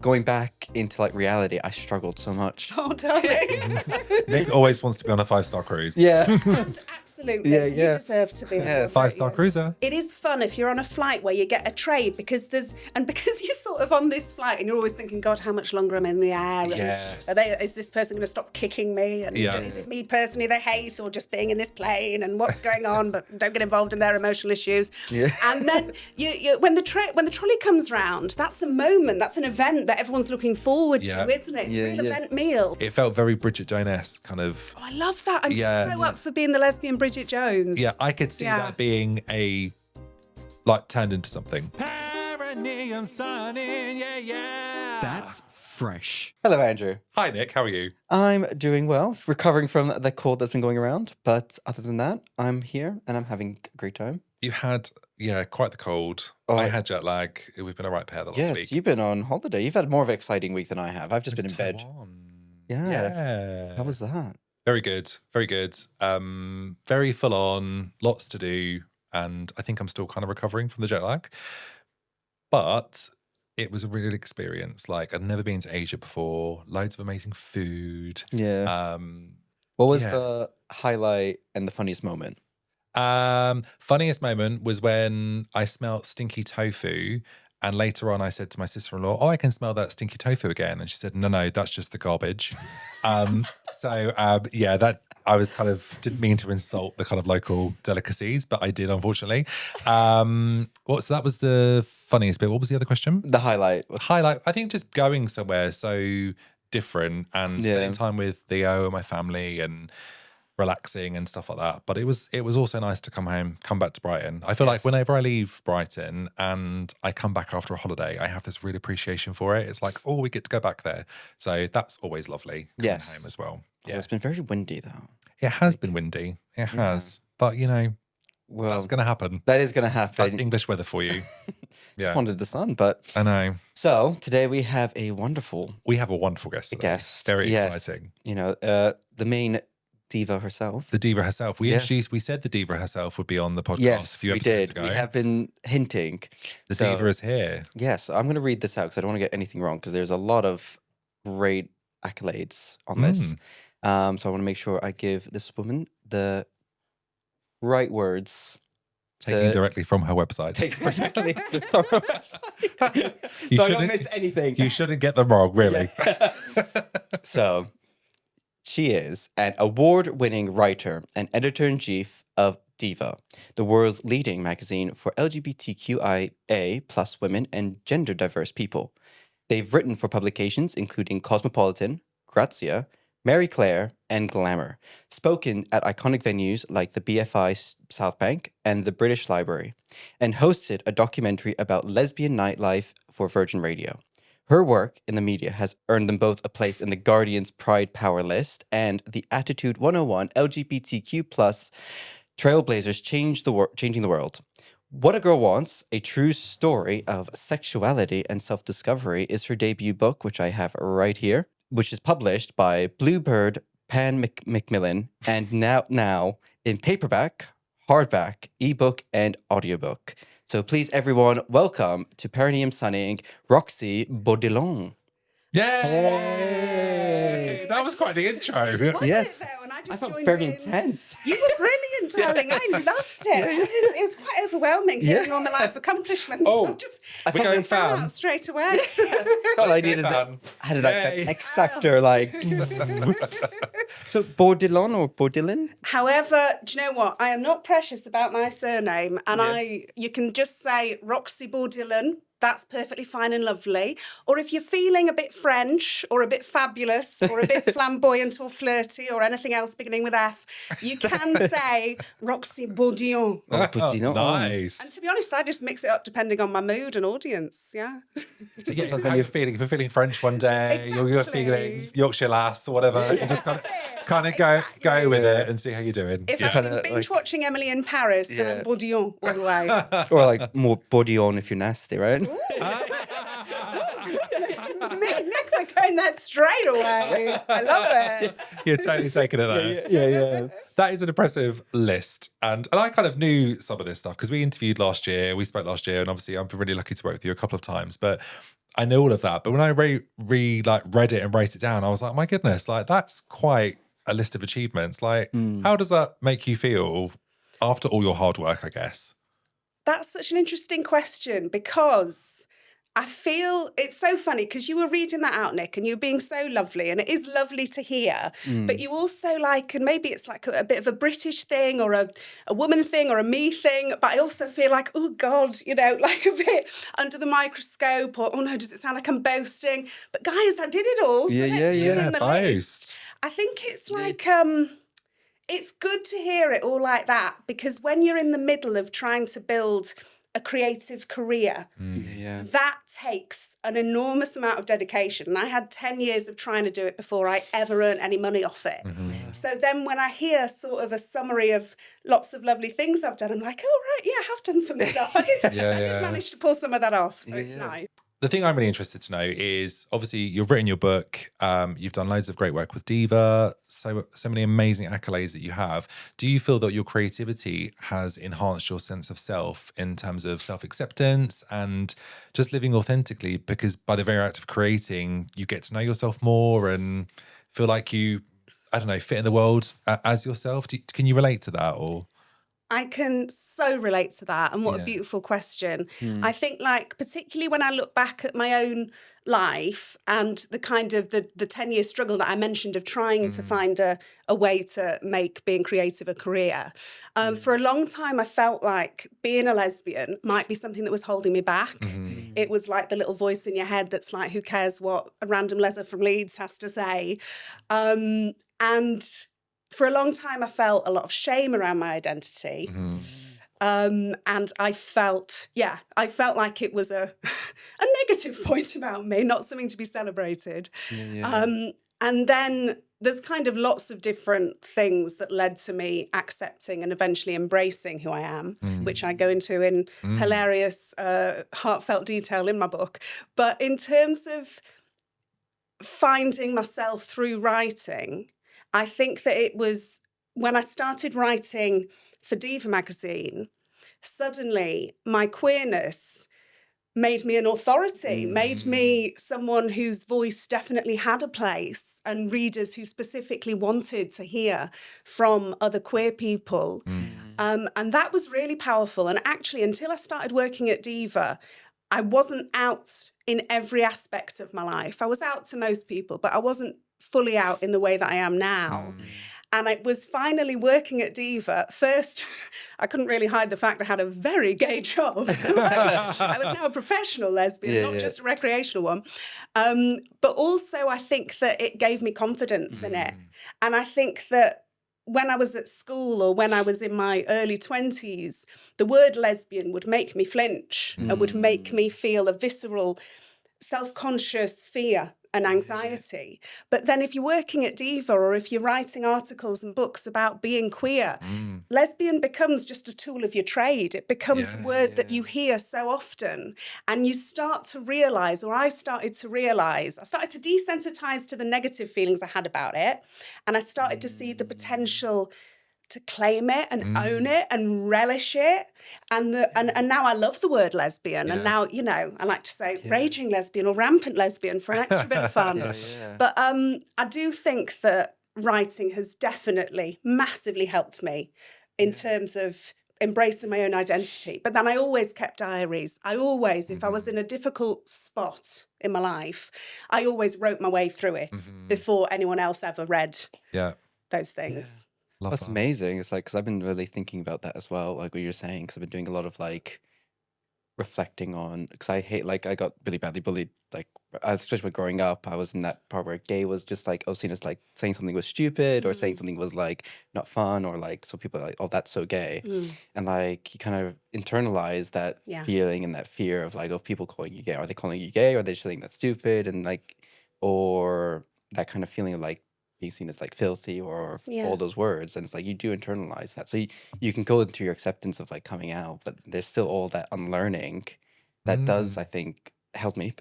going back into like reality, I struggled so much. Oh, darling. Nick always wants to be on a 5-star cruise. Yeah. And absolutely. Yeah, You yeah. deserve to be on Yeah, one, 5-star don't you? cruiser. It is fun if you're on a flight where you get a tray because you're sort of on this flight and you're always thinking, God, how much longer I'm in the air? And Yes. is this person going to stop kicking me? And Yeah. is it me personally they hate or just being in this plane and what's going on? But don't get involved in their emotional issues. Yeah. And then when the trolley comes round, that's a moment, that's an event that everyone's looking forward Yeah. to, isn't it? It's Yeah, a real yeah. event meal. It felt very Bridget Jones-esque, kind of. Oh, I love that. I'm Yeah. so up for being the lesbian Bridget Jones. Yeah, I could see Yeah. that being turned into something. Perineum sunning, yeah. That's fresh. Hello, Andrew. Hi, Nick. How are you? I'm doing well, recovering from the cold that's been going around. But other than that, I'm here and I'm having a great time. You had, quite the cold. Oh, I had jet lag. We've been a right pair the last Yes, week. you've been on holiday. You've had more of an exciting week than I have. I've just been in bed. Taiwan. Yeah. Yeah. How was that? Very good. Very good. Very full on, lots to do. And I think I'm still kind of recovering from the jet lag. But it was a really good experience. Like, I'd never been to Asia before. Loads of amazing food. Yeah. What was yeah. the highlight and the funniest moment? Funniest moment was when I smelled stinky tofu, and later on I said to my sister-in-law, "Oh, I can smell that stinky tofu again," and she said, "No, that's just the garbage." That I was didn't mean to insult the kind of local delicacies, but I did, unfortunately. So that was the funniest bit. What was the other question? The highlight. Highlight, I think, just going somewhere so different and spending time with Theo and my family and relaxing and stuff like that. But it was also nice to come back to Brighton. I feel like whenever I leave Brighton and I come back after a holiday, I have this real appreciation for it. It's like, oh, we get to go back there. So that's always lovely coming home as well. Yeah. It's been very windy though. It has been windy. It has. But Well, that's going to happen. that is going to happen. That's English weather for you. Just wanted the sun, but I know. so today we have a wonderful We have a wonderful guest today. guest. Very Yes. exciting. The main diva herself. The diva herself. We Yes. we said the diva herself would be on the podcast a Yes, few we episodes did. ago. We have been hinting. The So- diva is here. Yes, I'm going to read this out because I don't want to get anything wrong because there's a lot of great accolades on this. So I want to make sure I give this woman the right words. Taking directly from her website. Take directly from her website. You So I don't shouldn't- miss anything. You shouldn't get them wrong, really. So she is an award-winning writer and editor-in-chief of DIVA, the world's leading magazine for LGBTQIA plus women and gender-diverse people. They've written for publications including Cosmopolitan, Grazia, Claire and Glamour, spoken at iconic venues like the BFI Southbank and the British Library, and hosted a documentary about lesbian nightlife for Virgin Radio. Her work in the media has earned them both a place in the Guardian's Pride Power list and the Attitude 101 LGBTQ plus Trailblazers changing the world. What a Girl Wants, a true story of sexuality and self-discovery is her debut book, which I have right here, which is published by Bluebird Pan Macmillan and now in paperback, hardback, ebook, and audiobook. So please, everyone, welcome to Perineum Sunning, Roxy Bourdillon. Yay! That was quite the intro. Was Yes. it though? And I I just felt joined very in. intense. You were brilliant, darling. I loved it. It was quite overwhelming hearing all my life accomplishments. Oh, I just we're threw going them fan. out straight away. Felt I needed that. Had it like Yay. that X Factor, like. So Bourdillon or Bourdillon? However, do you know what? I am not precious about my surname, and you can just say Roxy Bourdillon. That's perfectly fine and lovely. Or if you're feeling a bit French or a bit fabulous or a bit flamboyant or flirty or anything else beginning with F, you can say Roxy Bourdillon. Oh, Bourdillon. Nice. And to be honest, I just mix it up depending on my mood and audience. Yeah. Yeah, how you're feeling. If you're feeling French one day, you're Exactly. feeling Yorkshire lass or whatever, you just kind of go with it and see how you're doing. If Yeah. I've been Kinda binge watching Emily in Paris, then Yeah. I'm Bourdillon all the way. Or like more Bourdillon if you're nasty, right? Nick, we're going there straight away. I love it. You're totally taking it there. Yeah. That is an impressive list. And I kind of knew some of this stuff because we interviewed last year, we spoke last year, and obviously I've been really lucky to work with you a couple of times. But I know all of that, but when I read it and wrote it down, I was like, my goodness, like that's quite a list of achievements. Like, how does that make you feel after all your hard work, I guess? That's such an interesting question, because I feel it's so funny, because you were reading that out, Nick, and you were being so lovely, and it is lovely to hear. But you also like, and maybe it's like a bit of a British thing or a woman thing or a me thing, but I also feel like, oh God, you know, like a bit under the microscope, or oh no, does it sound like I'm boasting? But guys, I did it all. So let's fill in the list. I think it's like, it's good to hear it all like that, because when you're in the middle of trying to build a creative career, that takes an enormous amount of dedication. And I had 10 years of trying to do it before I ever earned any money off it. So then when I hear sort of a summary of lots of lovely things I've done, I'm like, oh, right, yeah, I have done some stuff. I did manage to pull some of that off. So it's nice. The thing I'm really interested to know is, obviously, you've written your book, you've done loads of great work with DIVA, so many amazing accolades that you have. Do you feel that your creativity has enhanced your sense of self in terms of self-acceptance and just living authentically? Because by the very act of creating, you get to know yourself more and feel like you, I don't know, fit in the world as yourself. Can you relate to that, or...? I can so relate to that, and what a beautiful question. I think, like, particularly when I look back at my own life and the kind of the 10-year struggle that I mentioned of trying to find a way to make being creative a career. For a long time, I felt like being a lesbian might be something that was holding me back. It was like the little voice in your head that's like, who cares what a random leser from Leeds has to say? And for a long time, I felt a lot of shame around my identity. And I felt like it was a negative point about me, not something to be celebrated. And then there's kind of lots of different things that led to me accepting and eventually embracing who I am, which I go into in hilarious, heartfelt detail in my book. But in terms of finding myself through writing, I think that it was when I started writing for DIVA magazine, suddenly my queerness made me an authority, made me someone whose voice definitely had a place, and readers who specifically wanted to hear from other queer people. And that was really powerful. And actually, until I started working at DIVA, I wasn't out in every aspect of my life. I was out to most people, but I wasn't fully out in the way that I am now. And I was finally working at DIVA. First, I couldn't really hide the fact I had a very gay job. I was now a professional lesbian, not just a recreational one. But also, I think that it gave me confidence in it. And I think that when I was at school or when I was in my early 20s, the word lesbian would make me flinch and would make me feel a visceral, self-conscious fear and anxiety. But then if you're working at DIVA or if you're writing articles and books about being queer, lesbian becomes just a tool of your trade. It becomes a word that you hear so often. And you start to realise, or I started to desensitise to the negative feelings I had about it. And I started to see the potential to claim it and own it and relish it. And now I love the word lesbian. And now, you know, I like to say raging lesbian or rampant lesbian for an extra bit of fun. But I do think that writing has definitely massively helped me in terms of embracing my own identity. But then I always kept diaries. I always, if I was in a difficult spot in my life, I always wrote my way through it before anyone else ever read those things. That's amazing. It's like, because I've been really thinking about that as well, like what you're saying, because I've been doing a lot of like reflecting on, because I got really badly bullied, like especially when growing up. I was in that part where gay was just like, seen as like saying something was stupid or saying something was like not fun, or like, so people are like, oh, that's so gay. And like you kind of internalize that feeling and that fear of like, oh, people calling you gay. Are they calling you gay, or are they just saying that's stupid? And like, or that kind of feeling of like being seen as like filthy or all those words. And it's like you do internalize that. So you can go into your acceptance of like coming out, but there's still all that unlearning that does, I think,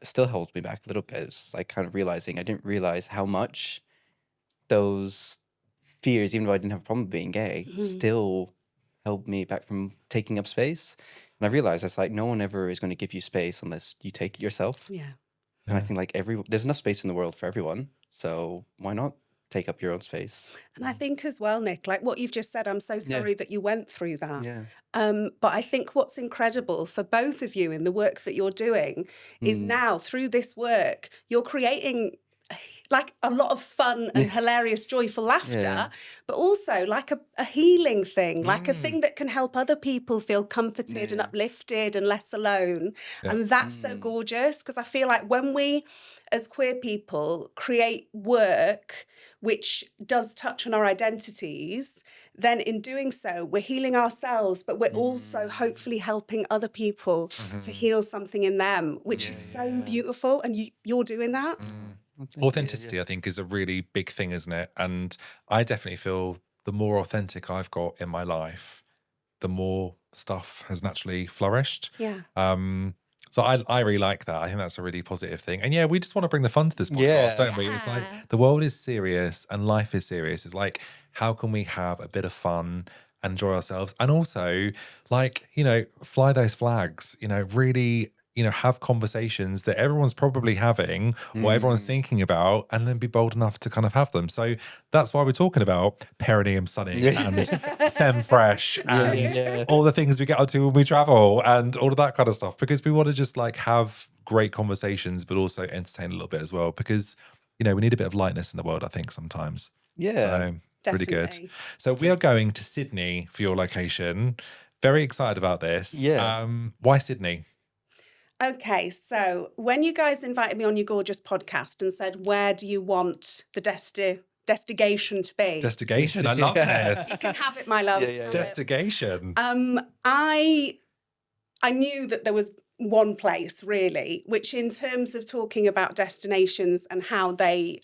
still holds me back a little bit. It's like kind of realizing I didn't realize how much those fears, even though I didn't have a problem being gay, still held me back from taking up space. And I realized it's like no one ever is going to give you space unless you take it yourself. And I think like there's enough space in the world for everyone. So why not take up your own space? And I think as well, Nick, like what you've just said, I'm so sorry that you went through that. Yeah. But I think what's incredible for both of you in the work that you're doing is now through this work, you're creating like a lot of fun and hilarious, joyful laughter, but also like a healing thing, like a thing that can help other people feel comforted and uplifted and less alone. And that's so gorgeous, because I feel like when we, as queer people, create work which does touch on our identities, then in doing so, we're healing ourselves, but we're also hopefully helping other people to heal something in them, which is so beautiful. And you're doing that. Authenticity, I think, is a really big thing, isn't it? And I definitely feel the more authentic I've got in my life, the more stuff has naturally flourished. Yeah. So I really like that. I think that's a really positive thing. And yeah, we just want to bring the fun to this podcast, don't we? It's like the world is serious and life is serious. It's like, how can we have a bit of fun and enjoy ourselves? And also, like, you know, fly those flags, you know, really, you know, have conversations that everyone's probably having or everyone's thinking about, and then be bold enough to kind of have them. So that's why we're talking about perineum sunning and femme fresh and all the things we get up to when we travel and all of that kind of stuff, because we want to just like have great conversations, but also entertain a little bit as well, because, you know, we need a bit of lightness in the world, I think, sometimes. So really good. So we are going to Sydney for your location. Very excited about this. Why Sydney? Okay, so when you guys invited me on your gorgeous podcast and said, where do you want the destination to be? Destination, I love this. You can have it, my love. Destination. I knew that there was one place really, which in terms of talking about destinations and how they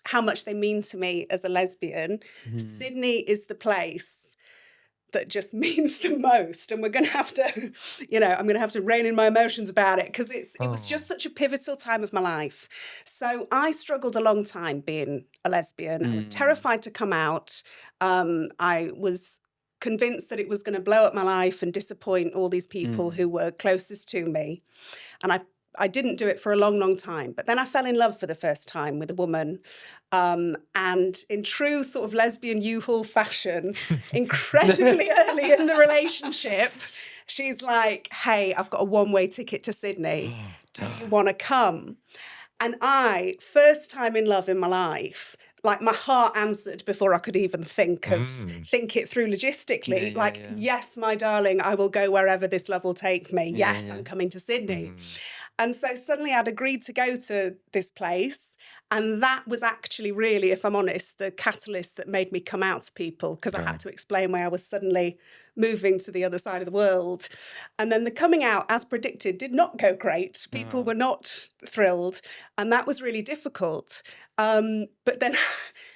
how much they mean to me as a lesbian, Sydney is the place that just means the most. And we're going to have to, you know, I'm going to have to rein in my emotions about it, because it was just such a pivotal time of my life. So I struggled a long time being a lesbian. I was terrified to come out. I was convinced that it was going to blow up my life and disappoint all these people who were closest to me. And I didn't do it for a long, long time. But then I fell in love for the first time with a woman. And in true sort of lesbian U-Haul fashion, incredibly early in the relationship, she's like, hey, I've got a one-way ticket to Sydney. Do you want to come? And first time in love in my life, like my heart answered before I could even think it through logistically. Yes, my darling, I will go wherever this love will take me. Yes, I'm coming to Sydney. And so suddenly I'd agreed to go to this place. And that was actually really, if I'm honest, the catalyst that made me come out to people, because I had to explain why I was suddenly moving to the other side of the world. And then the coming out, as predicted, did not go great. People were not thrilled. And that was really difficult. But then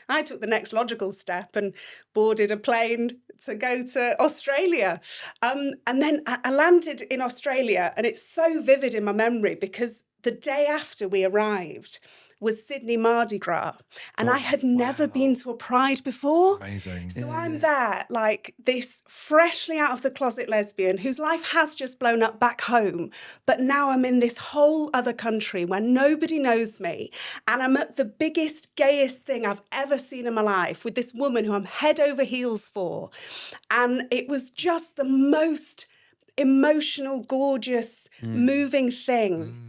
I took the next logical step and boarded a plane to go to Australia. And then I landed in Australia, and it's so vivid in my memory because the day after we arrived was Sydney Mardi Gras. And I had never been to a Pride before. Amazing. So I'm there, like this freshly out of the closet lesbian whose life has just blown up back home. But now I'm in this whole other country where nobody knows me. And I'm at the biggest, gayest thing I've ever seen in my life with this woman who I'm head over heels for. And it was just the most emotional, gorgeous, moving thing.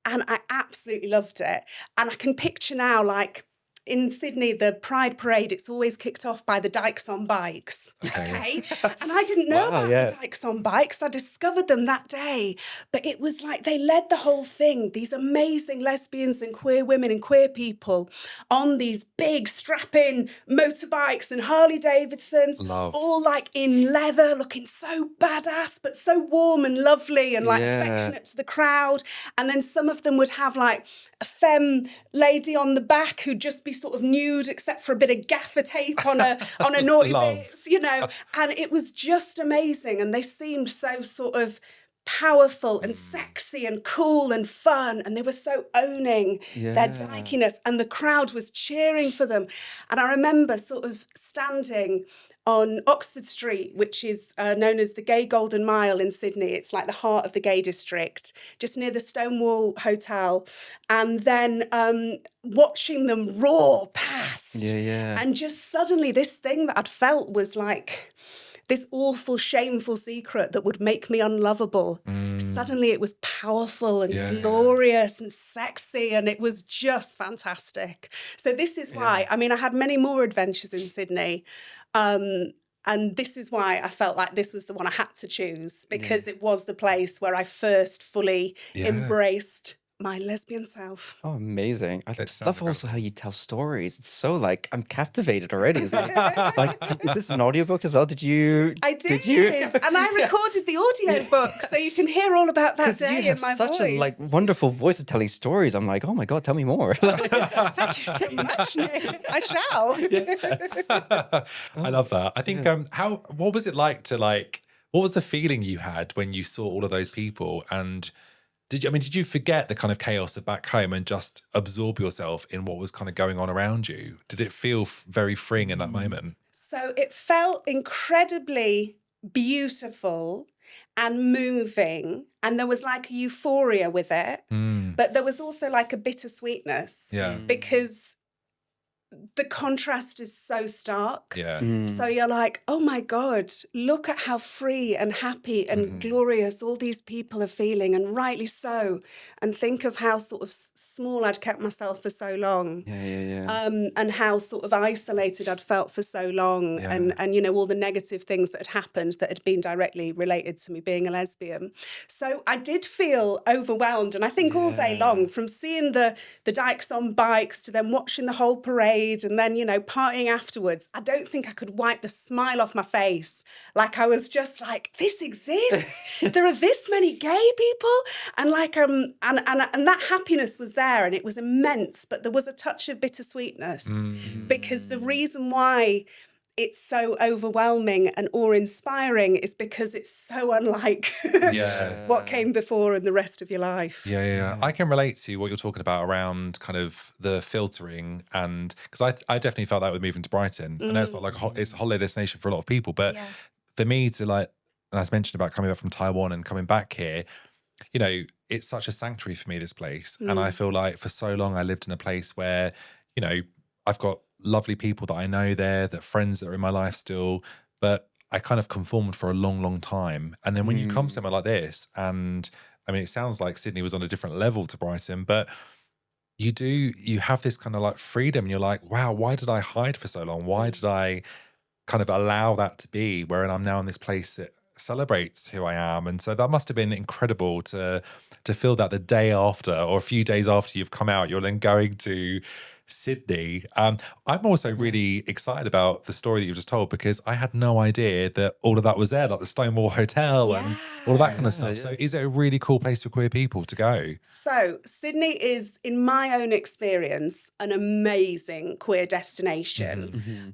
And I absolutely loved it. And I can picture now, like, in Sydney, the Pride Parade, it's always kicked off by the Dykes on Bikes. Okay. And I didn't know about the Dykes on Bikes. I discovered them that day. But it was like they led the whole thing. These amazing lesbians and queer women and queer people on these big strapping motorbikes and Harley Davidsons, all like in leather, looking so badass, but so warm and lovely and like affectionate to the crowd. And then some of them would have like a femme lady on the back who'd just be sort of nude except for a bit of gaffer tape on a naughty bits, you know. And it was just amazing. And they seemed so sort of powerful and sexy and cool and fun, and they were so owning their dykiness, and the crowd was cheering for them. And I remember sort of standing on Oxford Street, which is known as the Gay Golden Mile in Sydney. It's like the heart of the gay district, just near the Stonewall Hotel. And then watching them roar past. And just suddenly this thing that I'd felt was like this awful, shameful secret that would make me unlovable. Suddenly it was powerful and glorious and sexy, and it was just fantastic. So this is why, I mean, I had many more adventures in Sydney. And this is why I felt like this was the one I had to choose, because it was the place where I first fully embraced my lesbian self. Oh, amazing. I love also how you tell stories. It's so like, I'm captivated already. It's like, is this an audiobook as well? Did you? I did. And I recorded the audiobook so you can hear all about that day in my voice. Such a like wonderful voice of telling stories. I'm like, oh my God, tell me more. Thank you so much, Nick. I shall. I love that. I think, what was it like to what was the feeling you had when you saw all of those people? And did you forget the kind of chaos of back home and just absorb yourself in what was kind of going on around you? Did it feel very freeing in that moment? So it felt incredibly beautiful and moving, and there was like a euphoria with it, but there was also like a bittersweetness, because the contrast is so stark. So you're like, oh my God, look at how free and happy and glorious all these people are feeling, and rightly so. And think of how sort of small I'd kept myself for so long. And how sort of isolated I'd felt for so long. And you know, all the negative things that had happened that had been directly related to me being a lesbian. So I did feel overwhelmed. And I think all day long, from seeing the dykes on bikes to then watching the whole parade, and then, you know, partying afterwards, I don't think I could wipe the smile off my face. Like, I was just like, this exists. There are this many gay people. And like, and that happiness was there, and it was immense, but there was a touch of bittersweetness, because the reason why it's so overwhelming and awe-inspiring is because it's so unlike what came before in the rest of your life. I can relate to what you're talking about around kind of the filtering, and because I definitely felt that with moving to Brighton. I know it's not like it's a holiday destination for a lot of people, but for me to and as mentioned about coming back from Taiwan and coming back here, you know, it's such a sanctuary for me, this place. And I feel like for so long I lived in a place where, you know, I've got lovely people that I know there, that friends that are in my life still, but I kind of conformed for a long, long time. And then when you come somewhere like this, and I mean, it sounds like Sydney was on a different level to Brighton, but you have this kind of like freedom, and you're like, wow, why did I hide for so long? Why did I kind of allow that to be where I'm now in this place that celebrates who I am? And so that must have been incredible to feel that the day after, or a few days after you've come out, you're then going to Sydney. I'm also really excited about the story that you just told, because I had no idea that all of that was there, like the Stonewall Hotel and all of that kind of stuff. So is it a really cool place for queer people to go? So Sydney is, in my own experience, an amazing queer destination.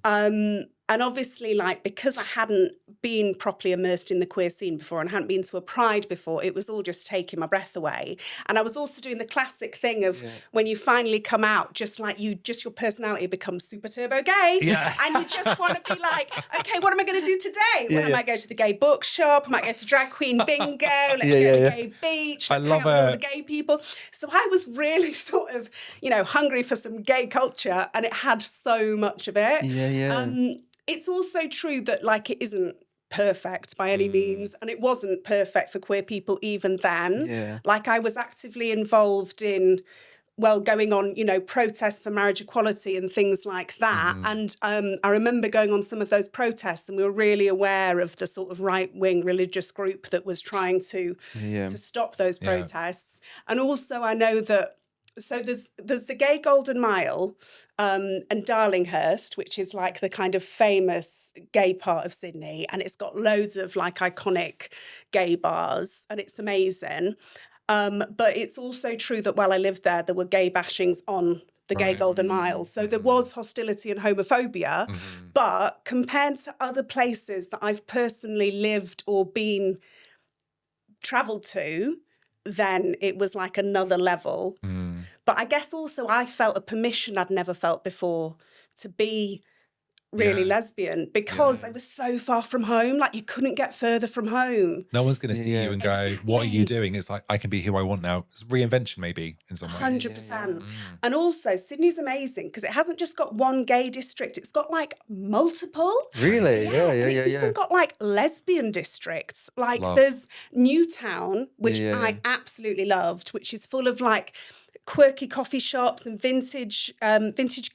And obviously, like, because I hadn't been properly immersed in the queer scene before and hadn't been to a Pride before, it was all just taking my breath away. And I was also doing the classic thing of when you finally come out, just like your personality becomes super turbo gay. And you just want to be like, okay, what am I going to do today? Well, I might go to the gay bookshop, I might go to drag queen bingo, let's go to the gay beach, let's hang out with all the gay people. So I was really sort of, you know, hungry for some gay culture, and it had so much of it. It's also true that, like, it isn't perfect by any means, and it wasn't perfect for queer people even then. Like, I was actively involved in, well, going on, you know, protests for marriage equality and things like that. And I remember going on some of those protests, and we were really aware of the sort of right-wing religious group that was trying to stop those protests. And also I know that, so there's the Gay Golden Mile and Darlinghurst, which is like the kind of famous gay part of Sydney, and it's got loads of like iconic gay bars, and it's amazing. But it's also true that while I lived there were gay bashings on the Gay Golden Mile. So there was hostility and homophobia, but compared to other places that I've personally lived or been travelled to, then it was like another level. But I guess also I felt a permission I'd never felt before to be really lesbian, because I was so far from home. Like, you couldn't get further from home. No one's going to see you and go, what are you doing? It's like, I can be who I want now. It's reinvention maybe in some way. 100%. And also Sydney's amazing because it hasn't just got one gay district, it's got like multiple. Really? It's even got like lesbian districts. Like there's Newtown, which I absolutely loved, which is full of like quirky coffee shops and vintage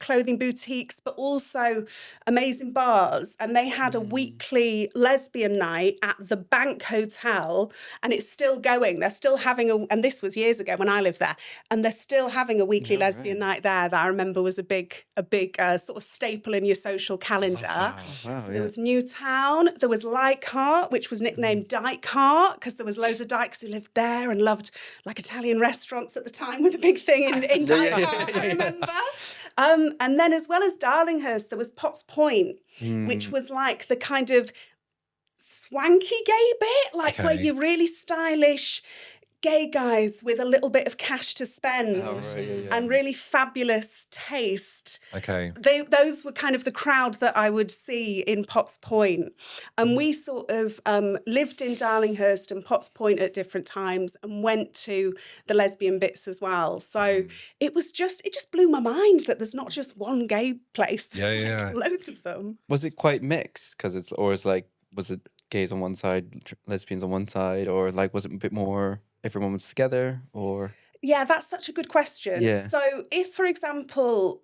clothing boutiques, but also amazing bars. And they had a weekly lesbian night at the Bank Hotel, and it's still going. They're still having and this was years ago when I lived there, and they're still having a weekly lesbian night there that I remember was a big sort of staple in your social calendar. So there was Newtown, there was Leichhardt, which was nicknamed Dykehardt because there was loads of dykes who lived there and loved like Italian restaurants at the time, with a big thing in Dykehardt, I remember. And then as well as Darlinghurst, there was Potts Point, which was like the kind of swanky gay bit, like where you're really stylish gay guys with a little bit of cash to spend and really fabulous taste. Those were kind of the crowd that I would see in Potts Point. And we sort of lived in Darlinghurst and Potts Point at different times and went to the lesbian bits as well. So it just blew my mind that there's not just one gay place. There's like loads of them. Was it quite mixed? Was it gays on one side, lesbians on one side, or like was it a bit more everyone was together, or? Yeah, that's such a good question. So if, for example,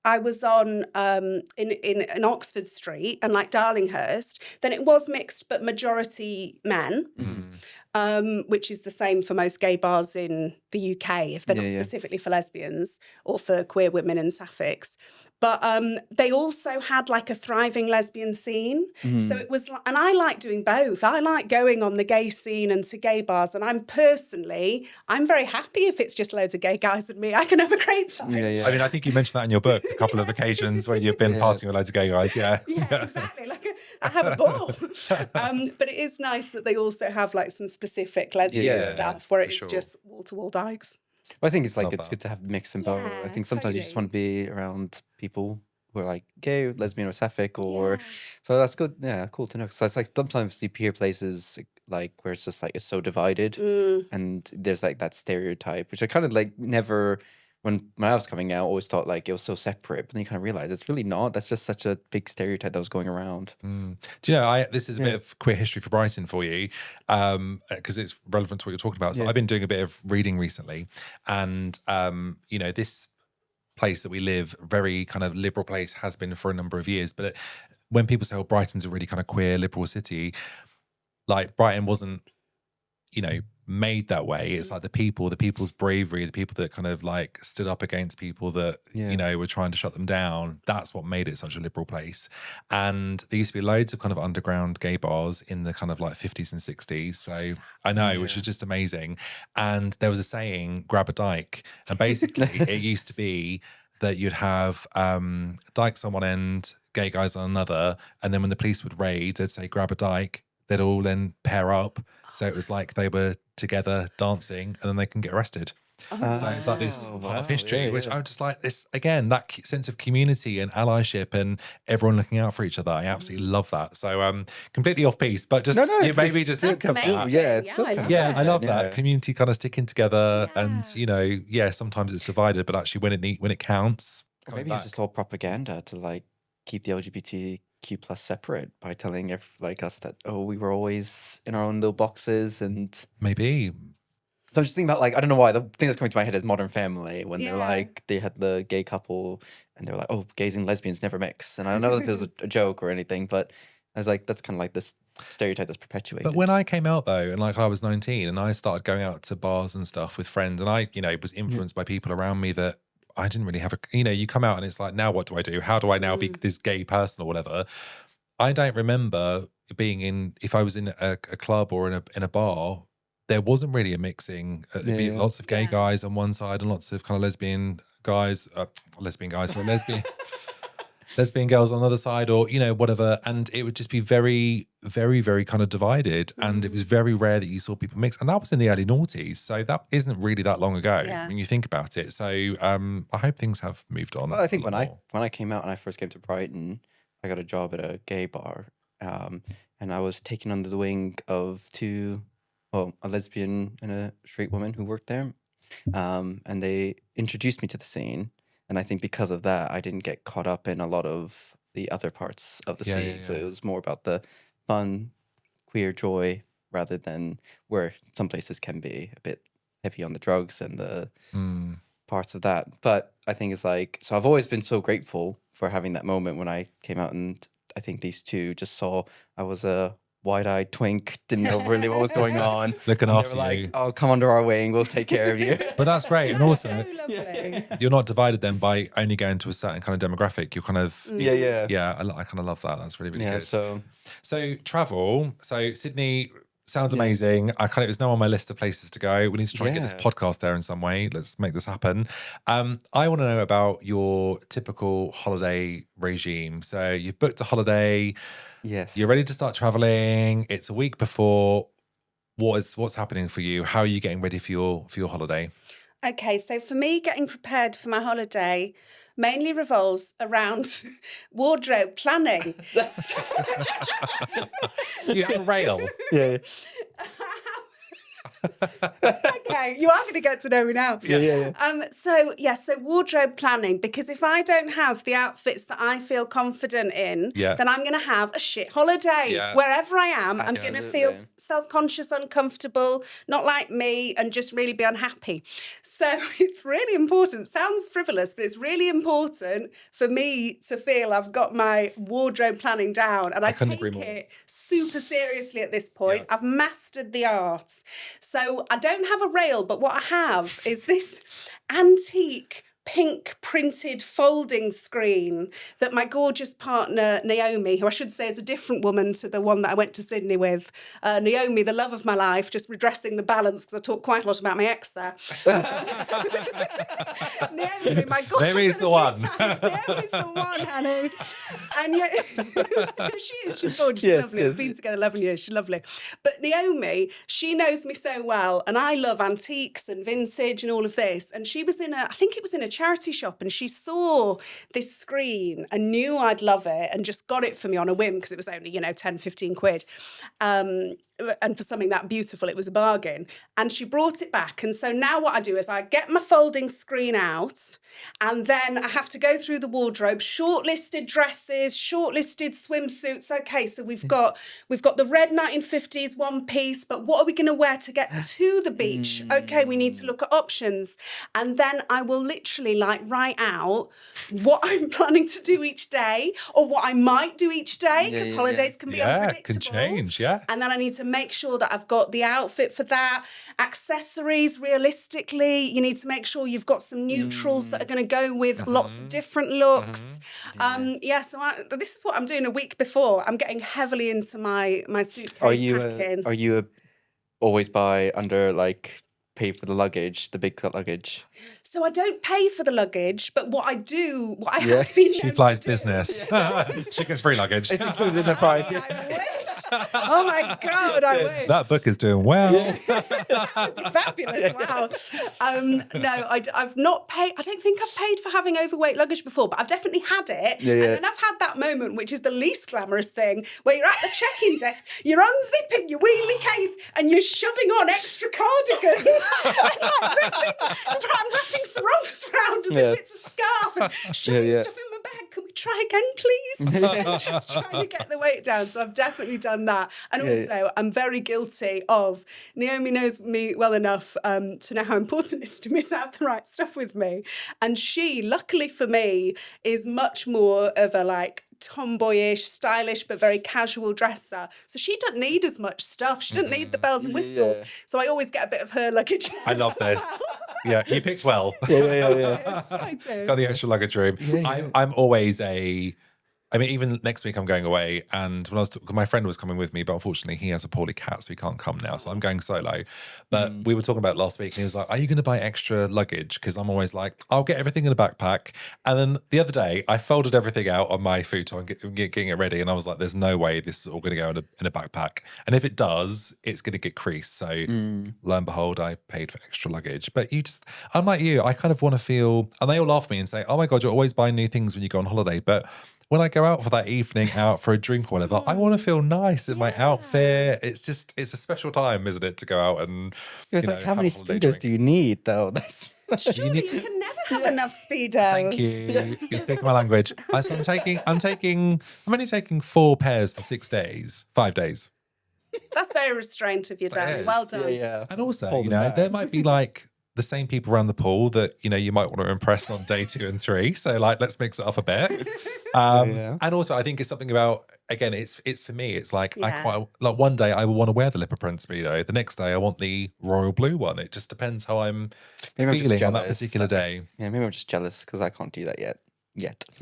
I was on in Oxford Street and like Darlinghurst, then it was mixed but majority men, which is the same for most gay bars in the UK if they're not specifically for lesbians or for queer women and sapphics. But they also had like a thriving lesbian scene. So it was, and I like doing both. I like going on the gay scene and to gay bars. And I'm very happy if it's just loads of gay guys and me. I can have a great time. I mean, I think you mentioned that in your book, a couple of occasions where you've been partying with loads of gay guys. Yeah, exactly. Like I have a ball. But it is nice that they also have like some specific lesbian stuff where it's just wall-to-wall dykes. Well, I think it's like it's good to have mix and both. I think sometimes you just want to be around people who are like gay, lesbian, or sapphic, or so that's good. Yeah, cool to know. Because it's like sometimes you hear places like where it's just like it's so divided, and there's like that stereotype, which I kind of like never. When I was coming out, I always thought like it was so separate, but then you kind of realize it's really not. That's just such a big stereotype that was going around. Do you know, this is a bit of queer history for Brighton for you, because it's relevant to what you're talking about. So I've been doing a bit of reading recently, and you know, this place that we live, very kind of liberal place, has been for a number of years. But when people say, "Oh, Brighton's a really kind of queer liberal city," like Brighton wasn't, you know, made that way. It's like the people's bravery, the people that kind of like stood up against people that you know were trying to shut them down. That's what made it such a liberal place. And there used to be loads of kind of underground gay bars in the kind of like 50s and 60s. So I know, which is just amazing. And there was a saying, "Grab a dyke," and basically it used to be that you'd have dykes on one end, gay guys on another, and then when the police would raid, they'd say, "Grab a dyke." They'd all then pair up. So it was like they were together dancing, and then they can get arrested. So it's like this part of history, which I'm just like this, again, that sense of community and allyship and everyone looking out for each other. I absolutely love that. So completely off piece, but just maybe just think of that. I love that. Community kind of sticking together and, you know, sometimes it's divided, but actually when it counts. Maybe it's just all propaganda to like keep the LGBTQ plus separate by telling us that, oh, we were always in our own little boxes. And maybe so I'm just thinking about, like, I don't know why the thing that's coming to my head is Modern Family, when they're like, they had the gay couple and they're like, oh, gays and lesbians never mix. And I don't know if it was a joke or anything, but I was like, that's kind of like this stereotype that's perpetuated. But when I came out though, and like I was 19 and I started going out to bars and stuff with friends, and I, you know, was influenced by people around me that I didn't really have you know, you come out and it's like, now what do I do? How do I now be this gay person or whatever? I don't remember being if I was in a club or in a bar, there wasn't really a mixing. There'd be lots of gay guys on one side and lots of kind of lesbian guys, or lesbian. lesbian girls on the other side, or, you know, whatever. And it would just be very, very, very kind of divided. And it was very rare that you saw people mix. And that was in the early noughties. So that isn't really that long ago when you think about it. So I hope things have moved on. Well, I think when I came out and I first came to Brighton, I got a job at a gay bar. And I was taken under the wing of a lesbian and a straight woman who worked there. And they introduced me to the scene. And I think because of that, I didn't get caught up in a lot of the other parts of the scene. So it was more about the fun, queer joy, rather than where some places can be a bit heavy on the drugs and the parts of that. But I think it's like, so I've always been so grateful for having that moment when I came out, and I think these two just saw I was a wide-eyed twink, didn't know really what was going on. Looking and after they were you. like, oh, come under our wing, we'll take care of you. But that's great. And also, So lovely. you're not divided then by only going to a certain kind of demographic. You're kind of, Yeah. I kind of love that. That's really, really Yeah, good. So travel. So Sydney sounds amazing. It was now on my list of places to go. We need to try and get this podcast there in some way. Let's make this happen. I want to know about your typical holiday regime. So you've booked a holiday. Yes. You're ready to start traveling. It's a week before. What's happening for you? How are you getting ready for your holiday? Okay, so for me, getting prepared for my holiday mainly revolves around wardrobe planning. Do you have a rail? Yeah. Okay, you are going to get to know me now. Yeah. So wardrobe planning, because if I don't have the outfits that I feel confident in, then I'm going to have a shit holiday. Yeah. Wherever I am, I'm going to feel Absolutely. self-conscious, uncomfortable, not like me, and just really be unhappy. So it's really important. Sounds frivolous, but it's really important for me to feel I've got my wardrobe planning down, and I take it super seriously at this point. I've mastered the art. So I don't have a rail, but what I have is this antique pink printed folding screen that my gorgeous partner Naomi, who I should say is a different woman to the one that I went to Sydney with, Naomi, the love of my life, just redressing the balance because I talk quite a lot about my ex there. Naomi, my gorgeous, There is the one. Naomi's the one, honey. And yet, she's gorgeous, she's lovely. We've been together 11 years, she's lovely. But Naomi, she knows me so well, and I love antiques and vintage and all of this. And she was I think it was in a charity shop, and she saw this screen and knew I'd love it and just got it for me on a whim because it was only, 10, 15 quid. And for something that beautiful, it was a bargain. And she brought it back. And so now what I do is I get my folding screen out, and then I have to go through the wardrobe, shortlisted dresses, shortlisted swimsuits. Okay, so we've got the red 1950s one piece, but what are we going to wear to get to the beach? Okay, we need to look at options. And then I will literally write out what I'm planning to do each day, or what I might do each day, because holidays can be unpredictable. Can change, And then I need to make sure that I've got the outfit for that. Accessories, realistically, you need to make sure you've got some neutrals that are going to go with lots of different looks. So this is what I'm doing a week before. I'm getting heavily into my suitcase packing. Are you always buy under pay for the luggage, the big luggage? So I don't pay for the luggage, but what I have been She known flies to do- business. She gets free luggage. It's included in the price. I wish. Oh my God, I wish. That book is doing well. Fabulous, wow. No, I've not paid. I don't think I've paid for having overweight luggage before, but I've definitely had it. And then I've had that moment, which is the least glamorous thing, where you're at the check-in desk, you're unzipping your wheelie case, and you're shoving on extra cardigans. I'm wrapping sarongs around as if it's a scarf and shoving stuff in my bag. Can we try again, please? Just trying to get the weight down. So I've definitely done that. And also, I'm very guilty of, Naomi knows me well enough to know how important it is to me to have the right stuff with me. And she, luckily for me, is much more of a tomboyish, stylish, but very casual dresser. So she doesn't need as much stuff. She doesn't need the bells and whistles. So I always get a bit of her luggage. I love this. Yeah, you picked well. Yeah. I do. Got the extra luggage room. I'm always a I mean, even next week I'm going away, and when my friend was coming with me, but unfortunately he has a poorly cat, so he can't come now. So I'm going solo. But we were talking about it last week, and he was like, "Are you going to buy extra luggage?" Because I'm always like, "I'll get everything in a backpack." And then the other day, I folded everything out on my futon, getting it ready, and I was like, "There's no way this is all going to go in a backpack. And if it does, it's going to get creased." So lo and behold, I paid for extra luggage. But I'm like you, I kind of want to feel, and they all laugh at me and say, "Oh my God, you're always buying new things when you go on holiday." But when I go out for that evening, out for a drink or whatever, I want to feel nice in my outfit. It's a special time, isn't it, to go out and, how many speedos do you need, though? That's Surely you can never have enough speedos. Thank you. You're speaking my language. So I'm only taking 4 pairs for 5 days. That's very restrained of you, Danny. Well done. Yeah. And also, there might be like the same people around the pool that, you might want to impress on day 2 and 3. So like, let's mix it up a bit. And also I think it's something about, again, it's for me, it's like, I quite like one day I will want to wear the leopard print speedo. The next day I want the royal blue one. It just depends how I'm feeling on that particular day. Yeah, maybe I'm just jealous because I can't do that yet.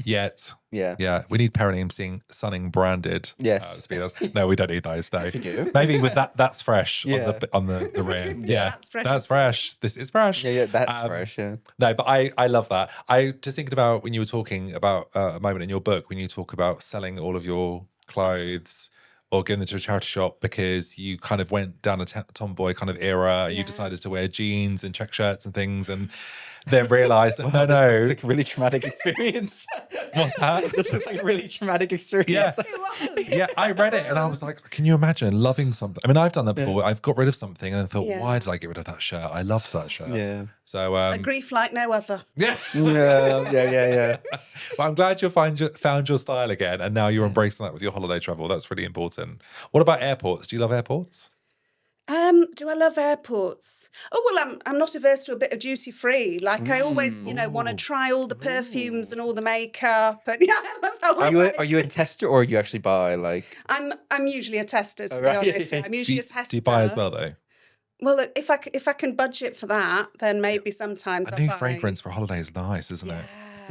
Yeah. We need Perineum Sunning branded speedos. No, we don't need those. No, maybe with that's fresh on the rear. Yeah, that's fresh. This is fresh. Yeah, that's fresh. Yeah. No, but I love that. I just thinking about when you were talking about a moment in your book when you talk about selling all of your clothes or giving them to a charity shop because you kind of went down a tomboy kind of era. You decided to wear jeans and check shirts and things and then realised that It's like a really traumatic experience. What's that? This looks like a really traumatic experience. Yeah. Yeah, I read it and I was like, can you imagine loving something? I mean, I've done that before. I've got rid of something and then thought, why did I get rid of that shirt? I loved that shirt. Yeah. So a grief like no other. Yeah. Yeah. Well, I'm glad you found your style again and now you're embracing that with your holiday travel. That's really important. What about airports? Do you love airports? Do I love airports? Oh, well, I'm not averse to a bit of duty free. Like I always, want to try all the perfumes and all the makeup. And I love that. Are you a tester or you actually buy like? I'm usually a tester, to be honest. I'm usually a tester. Do you buy as well though? Well, if I can budget for that, then maybe sometimes a new fragrance for a holiday is nice, isn't it?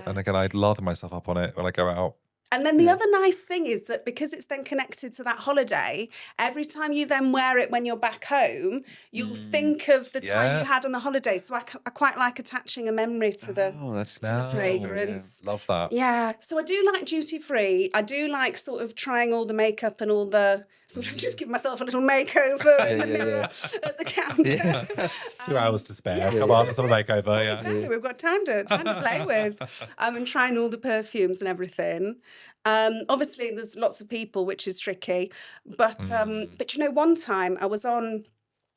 And again, I'd lather myself up on it when I go out. And then the other nice thing is that because it's then connected to that holiday, every time you then wear it when you're back home, you'll think of the time you had on the holiday. So I quite like attaching a memory to the fragrance. Yeah. Love that. Yeah. So I do like duty free. I do like sort of trying all the makeup and all the sort of just give myself a little makeover in the mirror at the counter. 2 hours to spare. Come on, let's have a makeover. Yeah. Exactly. We've got time to play with. And trying all the perfumes and everything. Obviously, there's lots of people, which is tricky. But one time I was on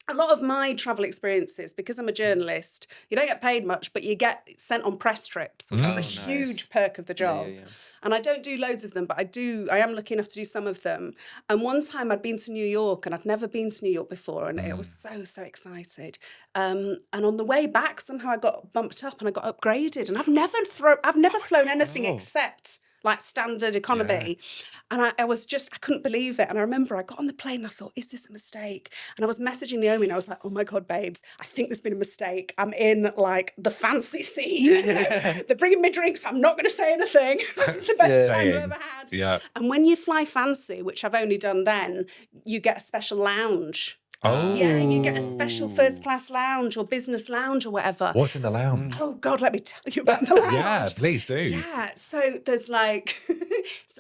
a lot of my travel experiences, because I'm a journalist, you don't get paid much, but you get sent on press trips, which is a huge perk of the job. Yeah. And I don't do loads of them, but I am lucky enough to do some of them. And one time I'd been to New York and I'd never been to New York before. And I was so excited. And on the way back, somehow I got bumped up and I got upgraded. And I've never flown anything except like standard economy. And I couldn't believe it. And I remember I got on the plane and I thought, is this a mistake? And I was messaging Naomi and I was like, oh my God, babes, I think there's been a mistake. I'm in like the fancy seat. They're bringing me drinks. I'm not going to say anything. This is the best time I've ever had. Yeah. And when you fly fancy, which I've only done then, you get a special lounge. Oh. Yeah, you get a special first class lounge or business lounge or whatever. What's in the lounge? Oh God, let me tell you about the lounge. Yeah, please do. Yeah, so there's like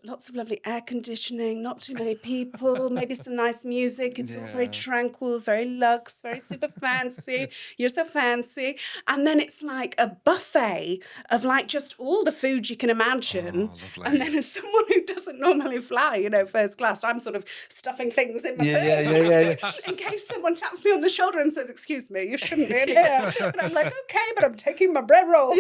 lots of lovely air conditioning, not too many people, maybe some nice music. It's all very tranquil, very luxe, very super fancy. You're so fancy. And then it's like a buffet of like just all the food you can imagine. Oh, lovely. And then as someone who doesn't normally fly, first class, I'm sort of stuffing things in my purse. In case someone taps me on the shoulder and says, excuse me, you shouldn't be in here. And I'm like, okay, but I'm taking my bread rolls.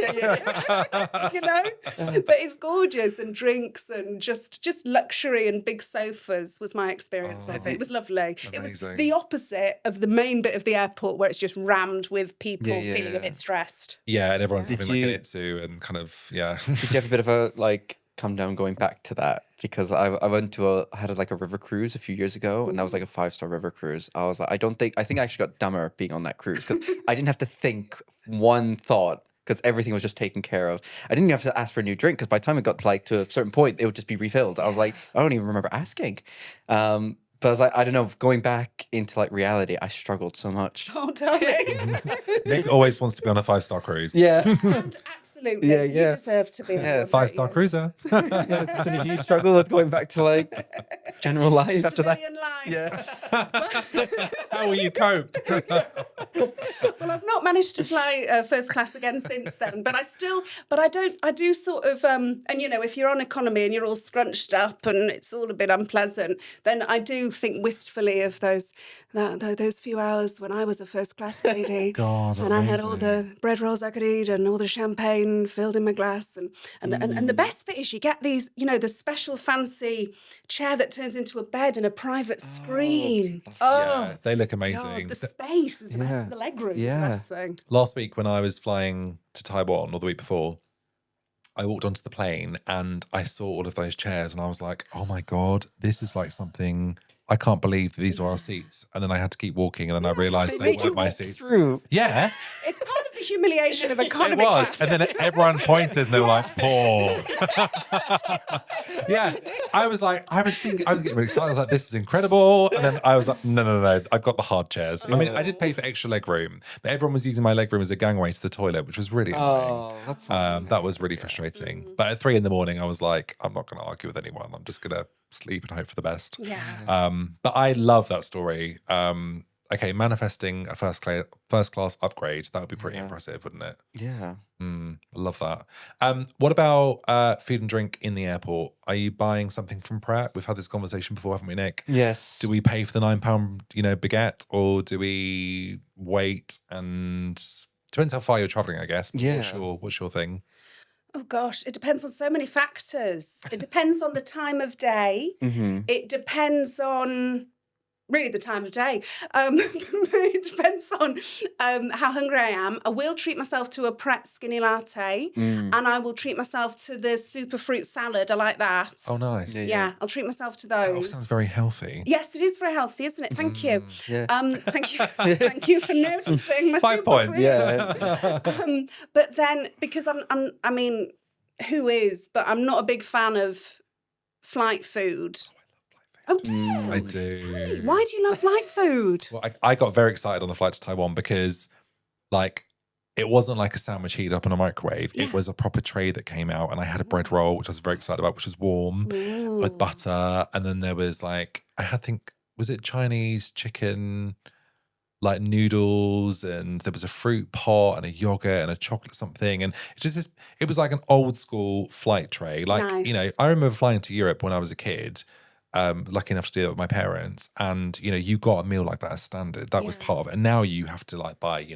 But it's gorgeous, and drinks and just luxury and big sofas was my experience of it. It was lovely. Amazing. It was the opposite of the main bit of the airport where it's just rammed with people feeling a bit stressed. Yeah, and everyone's having like an it too and kind of, Did you have a bit of a come down going back to that? Because I had a river cruise a few years ago, and that was like a 5-star river cruise. I was like, I think I actually got dumber being on that cruise because I didn't have to think one thought because everything was just taken care of. I didn't even have to ask for a new drink because by the time it got to a certain point, it would just be refilled. I was like, I don't even remember asking. But I was like, I don't know, going back into like reality, I struggled so much. Oh, darling. Nick always wants to be on a 5-star cruise. Yeah. And absolutely, Yeah, you yeah. deserve to be on Yeah, one, 5-star don't you? cruiser. Yeah. So did you struggle with going back to like general life after that? Civilian life. Yeah. How will you cope? Well, I've not managed to fly first class again since then, but I do sort of, and you know, if you're on economy and you're all scrunched up and it's all a bit unpleasant, then I do think wistfully of those few hours when I was a first class lady. God, and I had all the bread rolls I could eat and all the champagne filled in my glass, and the best bit is you get these, you know, the special fancy chair that turns into a bed and a private screen. Yeah, they look amazing. God, the space is the best. The leg room is the best thing. Last week when I was flying to Taiwan, or the week before, I walked onto the plane and I saw all of those chairs and I was like, oh my God, this is like something, I can't believe that these are our seats. And then I had to keep walking and then I realised they weren't my seats. Through. Yeah, It's part of the humiliation of it economy was. class. And then everyone pointed and they were like, poor. Yeah, I was getting really excited. I was like, this is incredible. And then I was like, no, I've got the hard chairs. I mean, I did pay for extra leg room, but everyone was using my leg room as a gangway to the toilet, which was really annoying. That's That was really frustrating. But at 3 a.m, I was like, I'm not going to argue with anyone. I'm just going to sleep and hope for the best. Yeah. But I love that story. Okay, manifesting a first class upgrade, that would be pretty impressive, wouldn't it? Yeah. I love that. What about food and drink in the airport? Are you buying something from Pret? We've had this conversation before, haven't we, Nick? Yes. Do we pay for the £9, baguette, or do we wait? And depends how far you're traveling, I guess. But Yeah. What's your thing? Oh gosh, it depends on so many factors. It depends on the time of day. It depends on really the time of day. It depends on how hungry I am. I will treat myself to a Pret skinny latte, and I will treat myself to the super fruit salad. I like that. Oh, nice. Yeah, I'll treat myself to That those. sounds very healthy. Yes, it is very healthy, isn't it? Thank you. Yeah. Thank you. Thank you for noticing my 5 super points. fruit. Yeah. But then, because I mean, who is? But I'm not a big fan of flight food. Oh, do you? I do. Why do you love flight food? Well, I got very excited on the flight to Taiwan because, like, it wasn't like a sandwich heated up in a microwave. It was a proper tray that came out, and I had a bread roll, which I was very excited about, which was warm with butter. And then there was like, was it Chinese chicken, like noodles, and there was a fruit pot and a yogurt and a chocolate something. And it was like an old school flight tray. Like, Nice. I remember flying to Europe when I was a kid. Lucky enough to do that with my parents, and you got a meal like that as standard. That was part of it. And now you have to like buy,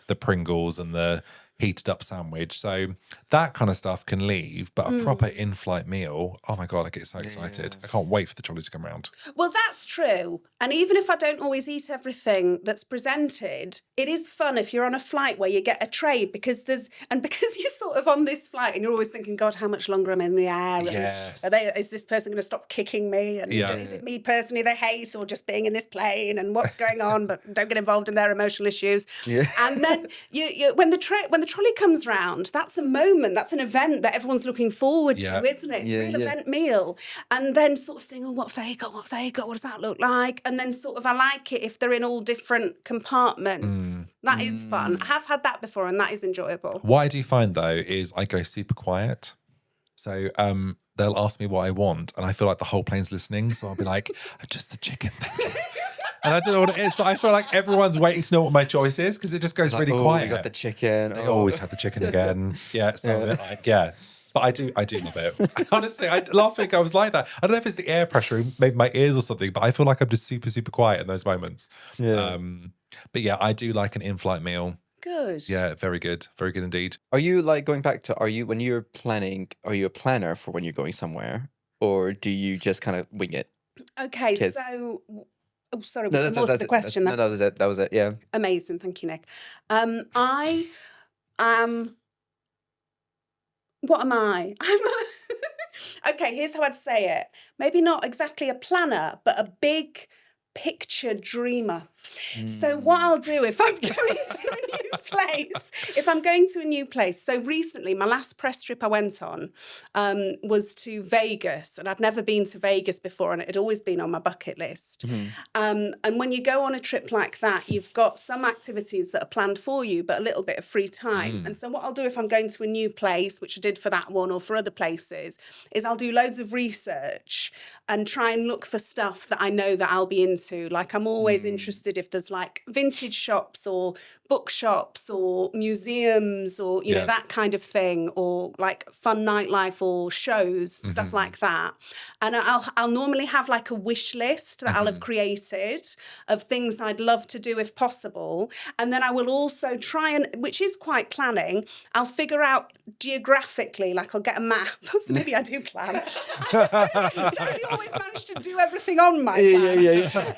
the Pringles and the heated up sandwich. So that kind of stuff can leave, but a proper in-flight meal, oh my God, I get so excited. I can't wait for the trolley to come around. Well, that's true. And even if I don't always eat everything that's presented, it is fun if you're on a flight where you get a tray because you're sort of on this flight and you're always thinking, God, how much longer I'm in the air? And Yes. is this person going to stop kicking me? And is it me personally they hate, or just being in this plane and what's going on? But don't get involved in their emotional issues. Yeah. And then when the trolley comes round, that's a moment, that's an event that everyone's looking forward to, isn't it? It's a real event meal. And then sort of saying, oh, what have they got? What does that look like? And then sort of I like it if they're in all different compartments. That is fun. I have had that before and that is enjoyable. What I do find though is I go super quiet. So they'll ask me what I want, and I feel like the whole plane's listening. So I'll be like, just the chicken. And I don't know what it is, but I feel like everyone's waiting to know what my choice is because it just goes really quiet. You got the chicken. They always have the chicken again. Yeah, so I'm a bit like, But I do love it. Honestly, last week I was like that. I don't know if it's the air pressure, maybe my ears or something, but I feel like I'm just super, super quiet in those moments. Yeah. But yeah, I do like an in-flight meal. Good. Yeah, very good. Very good indeed. Are you like going back to, when you're planning, are you a planner for when you're going somewhere? Or do you just kind of wing it? Okay, Kids. so... Oh, sorry, was there more to the question? No, that was it. That was it, yeah. Amazing, thank you, Nick. I am... What am I? Okay, here's how I'd say it. Maybe not exactly a planner, but a big picture dreamer. So what I'll do if I'm going to a new place, if I'm going to a new place, so recently, my last press trip I went on was to Vegas, and I'd never been to Vegas before, and it had always been on my bucket list. And when you go on a trip like that, you've got some activities that are planned for you, but a little bit of free time. And so what I'll do if I'm going to a new place, which I did for that one or for other places, is I'll do loads of research and try and look for stuff that I know that I'll be into. Like, I'm always interested if there's like vintage shops or bookshops or museums or, you know, that kind of thing, or like fun nightlife or shows, stuff like that. And I'll normally have like a wish list that I'll have created of things I'd love to do if possible. And then I will also try and, which is quite planning, I'll figure out geographically, like I'll get a map. So maybe I do plan. I don't always manage to do everything on my plan.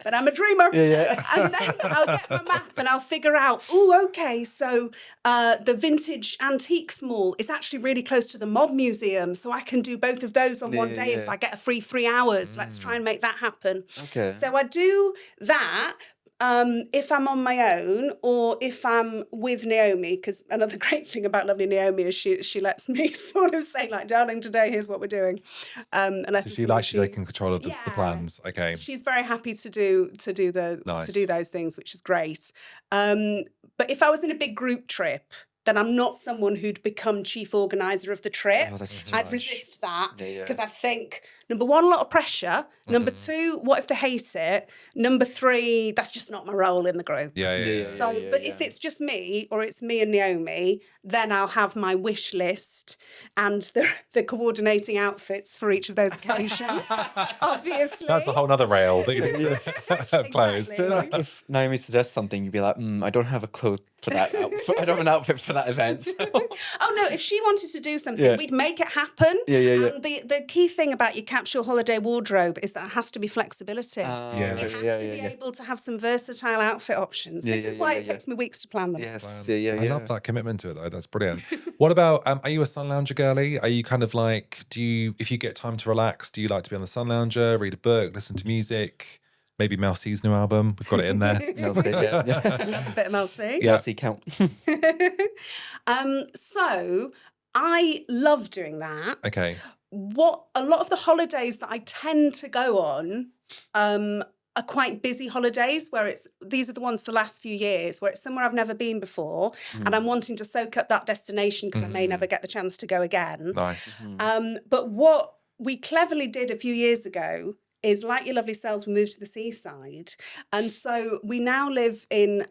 But I'm a dreamer. And then I'll get my map and I'll figure out, okay, so the vintage antiques mall is actually really close to the mob museum, so I can do both of those on one day if I get a free 3 hours. Let's try and make that happen. Okay. So I do that. If I'm on my own or if I'm with Naomi, because another great thing about lovely Naomi is she lets me sort of say, like, darling, today, here's what we're doing. So she likes you taking control of the plans. Okay. She's very happy to do those things, which is great. But if I was in a big group trip, then I'm not someone who'd become chief organiser of the trip. I'd resist that because I think, number one, a lot of pressure. Number two, what if they hate it? Number three, that's just not my role in the group. But if it's just me or it's me and Naomi, then I'll have my wish list and the coordinating outfits for each of those occasions, obviously. That's a whole nother rail that you need to close. So like, if Naomi suggests something, you'd be like, I don't have a clothes for that outfit. I don't have an outfit for that event. So. Oh, no, if she wanted to do something, we'd make it happen. And the key thing about your capsule holiday wardrobe is that it has to be flexibility. You have to be able to have some versatile outfit options. This is why it takes me weeks to plan them. I love that commitment to it, though. That's brilliant. What about, are you a sun lounger girly? Are you kind of like, if you get time to relax, do you like to be on the sun lounger, read a book, listen to music? Maybe Mel C's new album. We've got it in there. Mel C, Love a bit of Mel C. Mel C count. So I love doing that. Okay. A lot of the holidays that I tend to go on are quite busy holidays where these are the ones for the last few years where it's somewhere I've never been before and I'm wanting to soak up that destination because I may never get the chance to go again. Nice. But what we cleverly did a few years ago is, like your lovely selves, we moved to the seaside. And so we now live in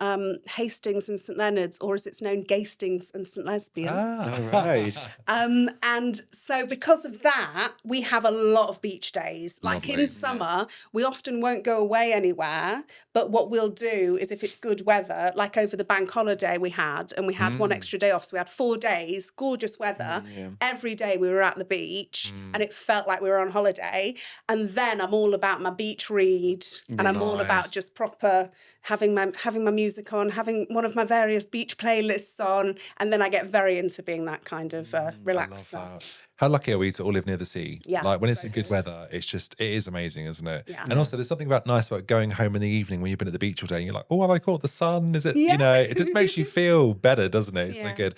Hastings and St Leonard's, or as it's known, Gastings and St Lesbian. Right. And so because of that, we have a lot of beach days. Like in summer, we often won't go away anywhere. But what we'll do is if it's good weather, like over the bank holiday we had, and we had one extra day off. So we had 4 days, gorgeous weather. Every day we were at the beach and it felt like we were on holiday. And then I'm all about my beach read and I'm all about just proper having my music on, having one of my various beach playlists on, and then I get very into being that kind of relaxer. How lucky are we to all live near the sea? Yeah, like when it's in good weather, it is amazing, isn't it? Yeah. And also there's something nice about going home in the evening when you've been at the beach all day and you're like, oh, have I caught the sun? Is it, you know, it just makes you feel better, doesn't it? It's so good.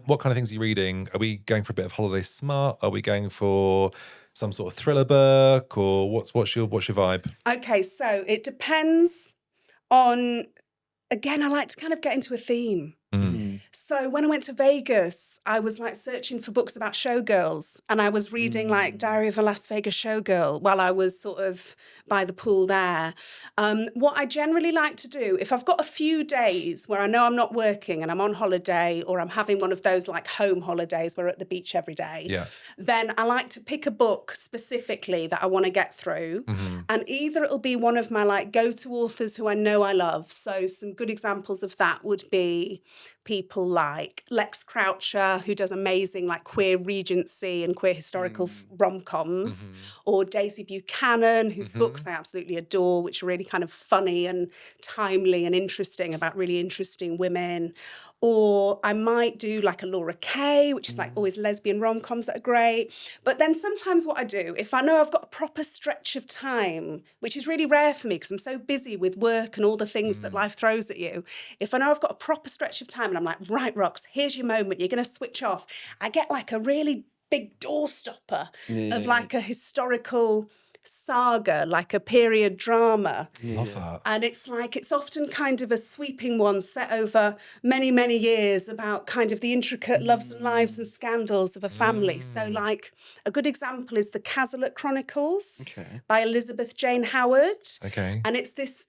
What kind of things are you reading? Are we going for a bit of holiday smart? Are we going for some sort of thriller book, or what's your vibe? Okay, so it depends on, again, I like to kind of get into a theme. So when I went to Vegas, I was like searching for books about showgirls, and I was reading like Diary of a Las Vegas Showgirl while I was sort of by the pool there. What I generally like to do, if I've got a few days where I know I'm not working and I'm on holiday, or I'm having one of those like home holidays where we're at the beach every day, then I like to pick a book specifically that I want to get through. And either it'll be one of my like go-to authors who I know I love. So some good examples of that would be people like Lex Croucher, who does amazing like queer Regency and queer historical rom-coms, or Daisy Buchanan, whose books I absolutely adore, which are really kind of funny and timely and interesting about really interesting women, Or I might do like a Laura Kay, which is like always lesbian rom-coms that are great. But then sometimes what I do, if I know I've got a proper stretch of time, which is really rare for me because I'm so busy with work and all the things that life throws at you, if I know I've got a proper stretch of time and I'm like, right, Rox, here's your moment, you're going to switch off, I get like a really big doorstopper of like a historical saga, like a period drama. Love that. And it's like, it's often kind of a sweeping one set over many, many years about kind of the intricate loves and lives and scandals of a family. So like a good example is the Cazalet Chronicles by Elizabeth Jane Howard. Okay. And it's this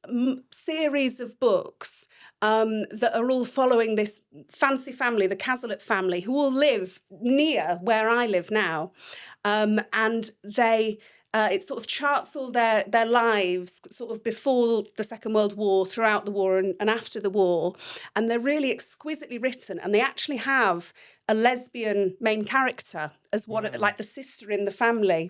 series of books that are all following this fancy family, the Cazalet family, who all live near where I live now. And they... it sort of charts all their lives sort of before the Second World War, throughout the war and after the war. And they're really exquisitely written. And they actually have a lesbian main character as one of, like the sister in the family.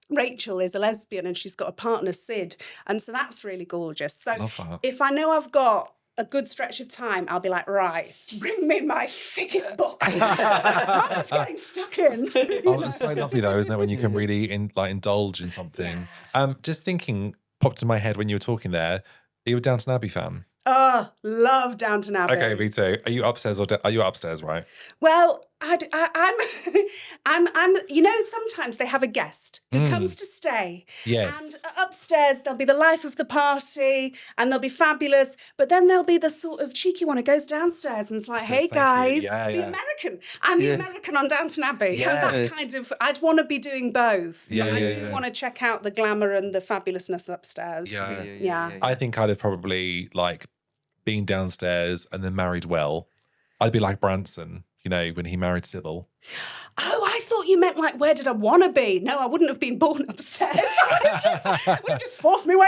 Rachel is a lesbian and she's got a partner, Sid. And so that's really gorgeous. So if I know I've got a good stretch of time, I'll be like, right, bring me my thickest book. I was getting stuck in. Oh, it's so lovely though, isn't it? When you can really indulge in something. Just thinking, popped in my head when you were talking there. Are you a Downton Abbey fan? Oh, love Downton Abbey. Okay, me too. Are you upstairs are you upstairs, right? Well, I'm, you know, sometimes they have a guest who comes to stay. Yes. And upstairs, there'll be the life of the party and they'll be fabulous. But then there'll be the sort of cheeky one who goes downstairs and is like, hey, guys, the American. I'm the American on Downton Abbey. Yes. That's kind of, I'd want to be doing both. Yeah, but I do want to check out the glamour and the fabulousness upstairs. Yeah. I think I'd have probably like been downstairs and then married well. I'd be like Branson, you know, when he married Sybil. Oh, I thought you meant like, where did I want to be? No, I wouldn't have been born upstairs. Would have just forced me way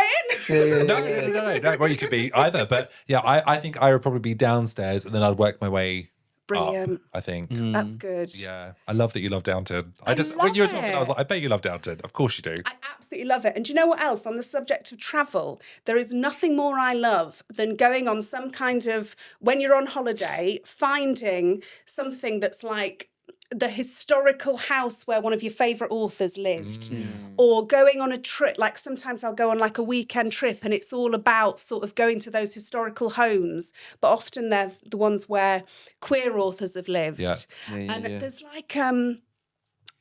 in. No. Well, you could be either. But yeah, I think I would probably be downstairs and then I'd work my way Brilliant. up, I think. That's good. Yeah. I love that you love Downton. I when you were love talking, I was it. like, I bet you love Downton. Of course you do. I absolutely love it. And do you know what else? On the subject of travel, there is nothing more I love than going on some kind of, when you're on holiday, finding something that's like the historical house where one of your favourite authors lived, or going on a trip. Like sometimes I'll go on like a weekend trip and it's all about sort of going to those historical homes, but often they're the ones where queer authors have lived. And there's like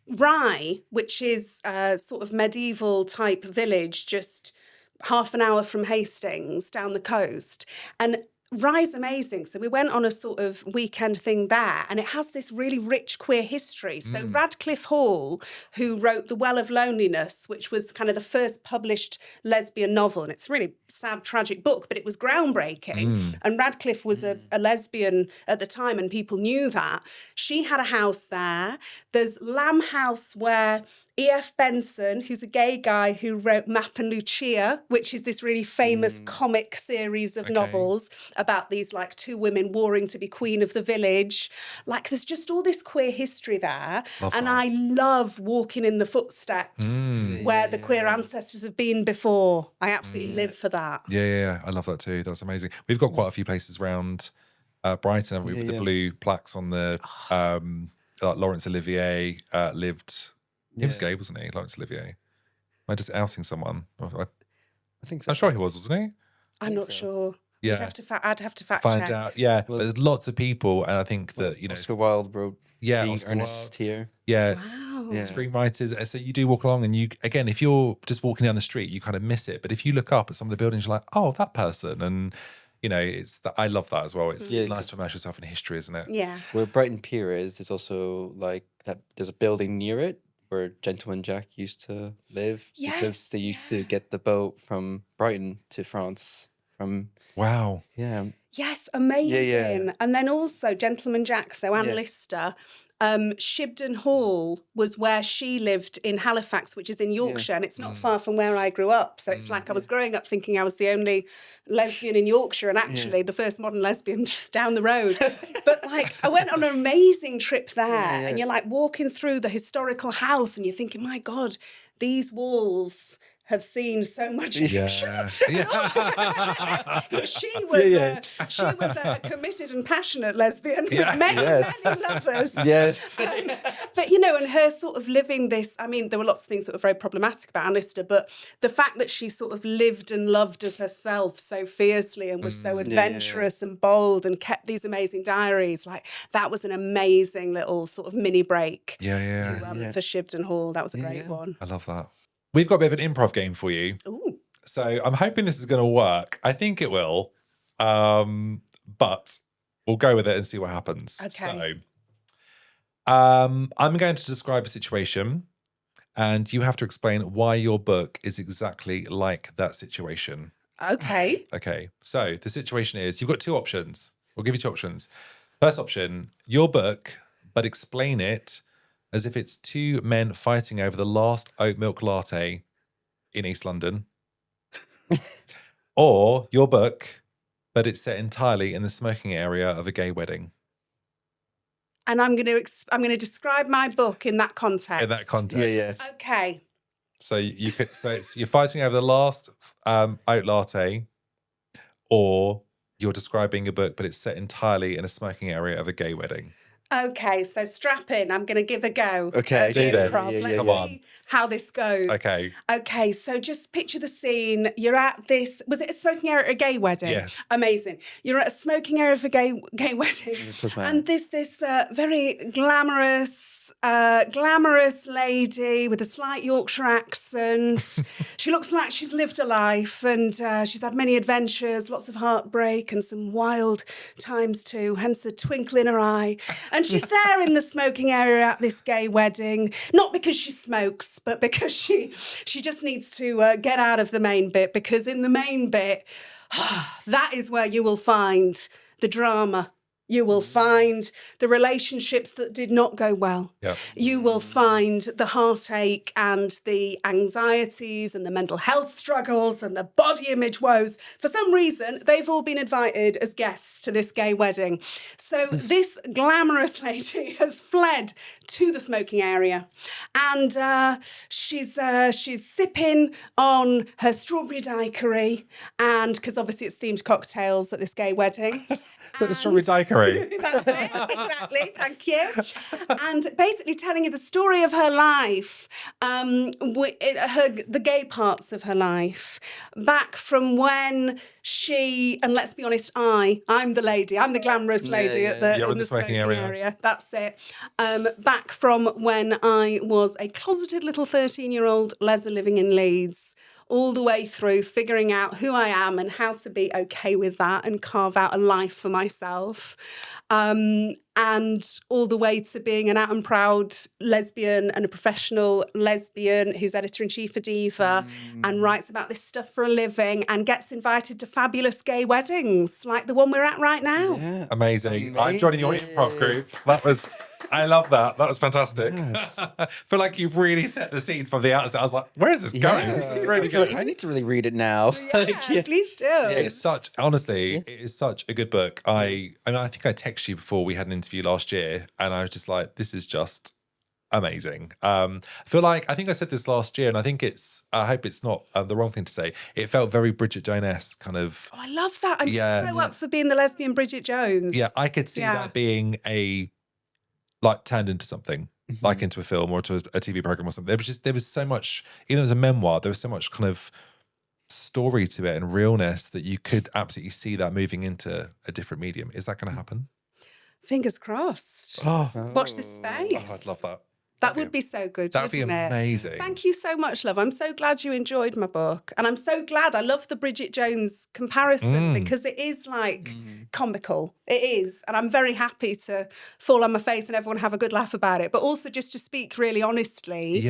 Rye, which is a sort of medieval type village just half an hour from Hastings down the coast. And Rye's amazing. So we went on a sort of weekend thing there and it has this really rich queer history. So Radcliffe Hall, who wrote The Well of Loneliness, which was kind of the first published lesbian novel, and it's a really sad, tragic book, but it was groundbreaking. And Radcliffe was a lesbian at the time and people knew that. She had a house there. There's Lamb House where E.F. Benson, who's a gay guy who wrote Map and Lucia, which is this really famous comic series of novels about these like two women warring to be queen of the village. Like there's just all this queer history there. I love walking in the footsteps where the queer ancestors have been before. I absolutely live for that. Yeah. I love that too. That's amazing. We've got quite a few places around Brighton, haven't we, with the blue plaques on the, like Laurence Olivier lived... He was gay, wasn't he? Laurence Olivier. Am I just outing someone? I think so. I'm sure he was, wasn't he? I'm not sure. Yeah. I'd have to fact Find check. out. Yeah. But there's lots of people, and I think that, you know... Oscar Wilde wrote Oscar Ernest here. Yeah. Wow. Screenwriters. So you do walk along and you, again, if you're just walking down the street, you kind of miss it. But if you look up at some of the buildings, you're like, oh, that person. And, you know, it's that I love that as well. It's nice to immerse yourself in history, isn't it? Yeah. Where Brighton Pier is, there's also like that, there's a building near it where Gentleman Jack used to live because they used to get the boat from Brighton to France from... Wow. Yeah. Yes, amazing. Yeah. And then also Gentleman Jack, so Anne Lister, Shibden Hall was where she lived in Halifax, which is in Yorkshire, and it's not far from where I grew up. So it's like I was growing up thinking I was the only lesbian in Yorkshire, and actually the first modern lesbian just down the road. But like I went on an amazing trip there, and you're like walking through the historical house, and you're thinking, my God, these walls have seen so much. Yeah. She was a committed and passionate lesbian with many lovers. Yes. But, and her sort of living this, I mean, there were lots of things that were very problematic about Alistair, but the fact that she sort of lived and loved as herself so fiercely and was so adventurous and bold and kept these amazing diaries, like that was an amazing little sort of mini break for Shibden Hall. That was a great one. I love that. We've got a bit of an improv game for you. Ooh. So I'm hoping this is going to work. I think it will. But we'll go with it and see what happens. Okay. So I'm going to describe a situation and you have to explain why your book is exactly like that situation. Okay. Okay. So the situation is you've got two options. We'll give you two options. First option, your book, but explain it as if it's two men fighting over the last oat milk latte in East London. Or your book, but it's set entirely in the smoking area of a gay wedding. And I'm going to describe my book in that context. In that context. Yeah. Okay. So you're fighting over the last oat latte, or you're describing a book, but it's set entirely in a smoking area of a gay wedding. Okay, so strap in. I'm going to give a go. Okay. Do this. Let's Come see on. how this goes. Okay. Okay, so just picture the scene. You're at this, was it a smoking area at a gay wedding? Yes. Amazing. You're at a smoking area of a gay wedding. And this very glamorous lady with a slight Yorkshire accent. She looks like she's lived a life and she's had many adventures, lots of heartbreak and some wild times too, hence the twinkle in her eye. And she's there in the smoking area at this gay wedding, not because she smokes, but because she just needs to get out of the main bit, because in the main bit, that is where you will find the drama. You will find the relationships that did not go well. Yep. You will find the heartache and the anxieties and the mental health struggles and the body image woes. For some reason, they've all been invited as guests to this gay wedding. So this glamorous lady has fled to the smoking area, and she's sipping on her strawberry daiquiri, and because obviously it's themed cocktails at this gay wedding. The strawberry daiquiri. That's it, exactly. Thank you. And basically telling you the story of her life, the gay parts of her life, back from when she, and let's be honest, I'm the lady, I'm the glamorous lady at the smoking area. That's it. Back from when I was a closeted little 13-year-old Leza living in Leeds, all the way through figuring out who I am and how to be okay with that and carve out a life for myself. And all the way to being an out and proud lesbian and a professional lesbian who's editor-in-chief for DIVA and writes about this stuff for a living and gets invited to fabulous gay weddings like the one we're at right now. Yeah. Amazing. I'm joining your improv group. I love that. That was fantastic. Yes. I feel like you've really set the scene from the outset. I was like, where is this going? This is really good. I need to really read it now. Yeah, please do. It's such, honestly, it is such a good book. I think I texted you before we had an interview last year, and I was just like, this is just amazing. I think I said this last year, and I hope it's not the wrong thing to say. It felt very Bridget Jones-esque kind of. Oh, I love that. I'm so up for being the lesbian Bridget Jones. Yeah, I could see that being turned into something, like into a film or to a TV program or something. There was so much, even though it was a memoir, there was so much kind of story to it and realness that you could absolutely see that moving into a different medium. Is that going to happen? Fingers crossed. Oh, Watch this space. I'd love that. That would be so good, That'd be wouldn't it? amazing. Thank you so much, love. I'm so glad you enjoyed my book. And I'm so glad. I love the Bridget Jones comparison because it is comical. It is. And I'm very happy to fall on my face and everyone have a good laugh about it. But also just to speak really honestly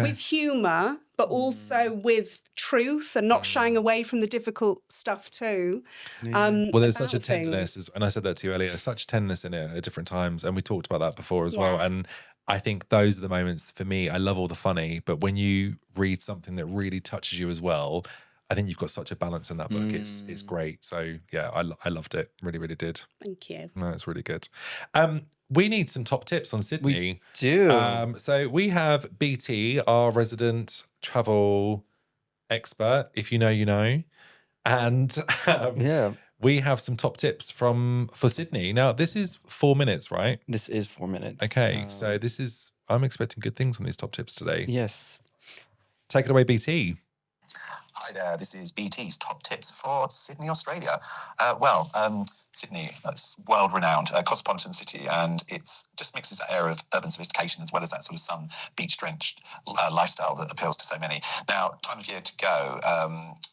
with humour, but also with truth and not shying away from the difficult stuff too. Well, there's such a tenderness, and I said that to you earlier, such tenderness in it at different times. And we talked about that before as well. And I think those are the moments for me. I love all the funny, but when you read something that really touches you as well, I think you've got such a balance in that book. It's great. So yeah, I loved it. Really, really did. Thank you. No, it's really good. We need some top tips on Sydney. We do. So we have BT, our resident travel expert. If you know, you know. And we have some top tips for Sydney. Now, this is 4 minutes, right? This is 4 minutes. Okay, so I'm expecting good things on these top tips today. Yes. Take it away, BT. Hi there, this is BT's top tips for Sydney, Australia. Sydney, that's world-renowned, cosmopolitan city, and it's just mixes that air of urban sophistication as well as that sort of sun, beach-drenched lifestyle that appeals to so many. Now, time of year to go,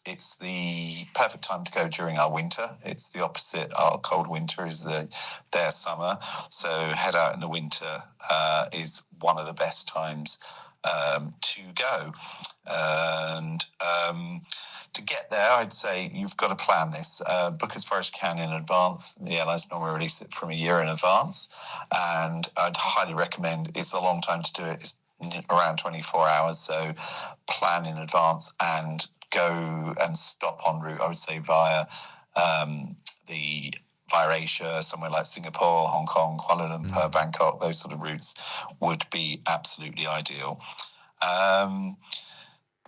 it's the perfect time to go during our winter. It's the opposite. Our cold winter is their summer. So head out in the winter is one of the best times to go. And to get there, I'd say you've got to plan this. Book as far as you can in advance. The airlines normally release it from a year in advance. And I'd highly recommend, it's a long time to do it. It's around 24 hours. So plan in advance and go and stop en route, I would say, via Asia, somewhere like Singapore, Hong Kong, Kuala Lumpur, Bangkok, those sort of routes would be absolutely ideal.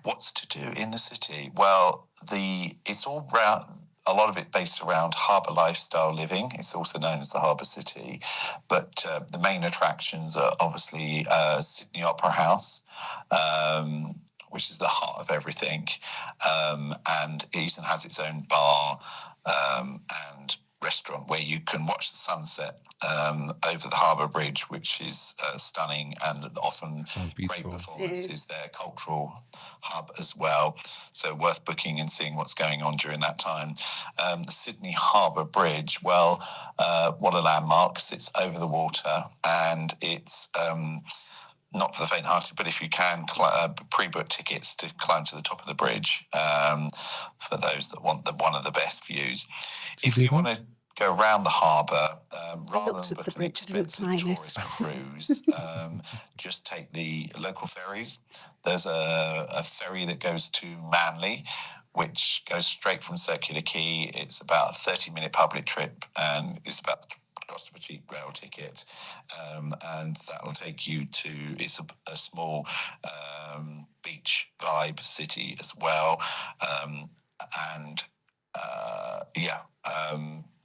What's to do in the city? Well, it's all around, a lot of it based around harbour lifestyle living. It's also known as the Harbour City. But the main attractions are obviously Sydney Opera House, which is the heart of everything. And it even has its own bar and restaurant where you can watch the sunset over the Harbour Bridge, which is stunning and often great performances. Their cultural hub as well, so worth booking and seeing what's going on during that time. The Sydney Harbour Bridge, well, what a landmark. Sits over the water, and it's not for the faint-hearted, but if you can, pre-book tickets to climb to the top of the bridge for those that want one of the best views. If you want to go around the harbour, rather than book an expensive tourist cruise, just take the local ferries. There's a ferry that goes to Manly, which goes straight from Circular Quay. It's about a 30-minute public trip, and it's about the cost of a cheap rail ticket, and that will take you to, it's a small beach vibe city as well,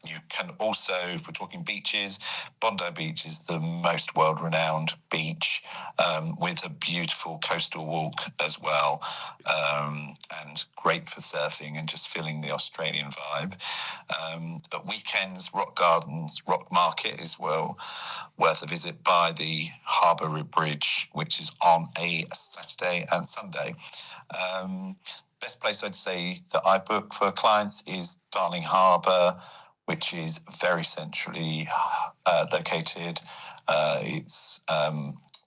you can also, if we're talking beaches, Bondi Beach is the most world-renowned beach, with a beautiful coastal walk as well, and great for surfing and just feeling the Australian vibe. At weekends, Rock Gardens, Rock Market is well worth a visit by the Harbour Bridge, which is on a Saturday and Sunday. Best place I'd say that I book for clients is Darling Harbour, which is very centrally located. It's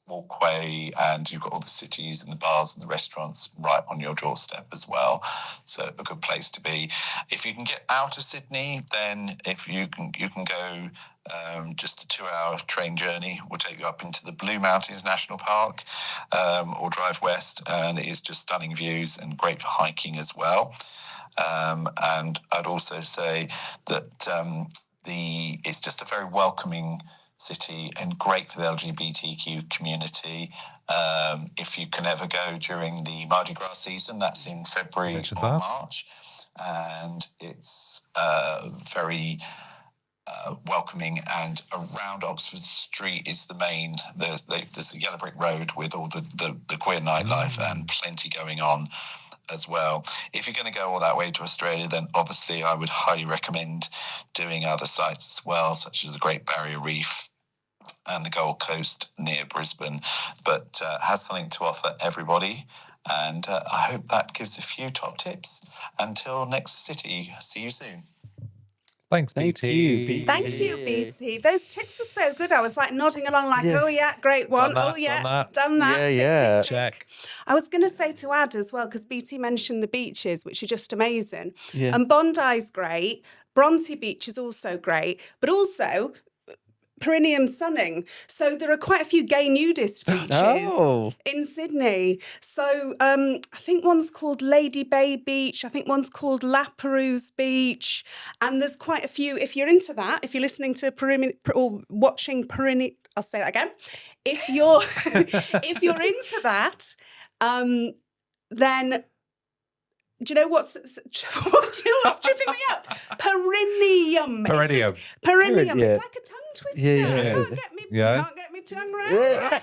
walkway, and you've got all the cities and the bars and the restaurants right on your doorstep as well. So a good place to be. If you can get out of Sydney, then if you can go just a 2-hour train journey will take you up into the Blue Mountains National Park, or drive west, and it is just stunning views and great for hiking as well. And I'd also say that it's just a very welcoming city and great for the LGBTQ community. If you can ever go during the Mardi Gras season, that's in February or March, and it's very welcoming. And around Oxford Street is the main, there's a Yellow Brick Road with all the queer nightlife and plenty going on as well. If you're going to go all that way to Australia, then obviously I would highly recommend doing other sites as well, such as the Great Barrier Reef and the Gold Coast near Brisbane, but has something to offer everybody. And I hope that gives a few top tips. Until next city, see you soon. Thanks, BT. Thank you, BT. Those tips were so good. I was like nodding along like, oh yeah, great one. Done that. Yeah. Check. I was going to say to add as well, because BT mentioned the beaches, which are just amazing. Yeah. And Bondi's great. Bronte Beach is also great. But also Perineum sunning. So there are quite a few gay nudist beaches in Sydney. So I think one's called Lady Bay Beach. I think one's called La Perouse Beach. And there's quite a few. If you're into that, if you're listening to or watching Perineum, I'll say that again. If you're if you're into that, then Do you know what's tripping me up? Perineum. Perineum. Perineum. Yeah. It's like a tongue twister. Yeah. Can't get me tongue round.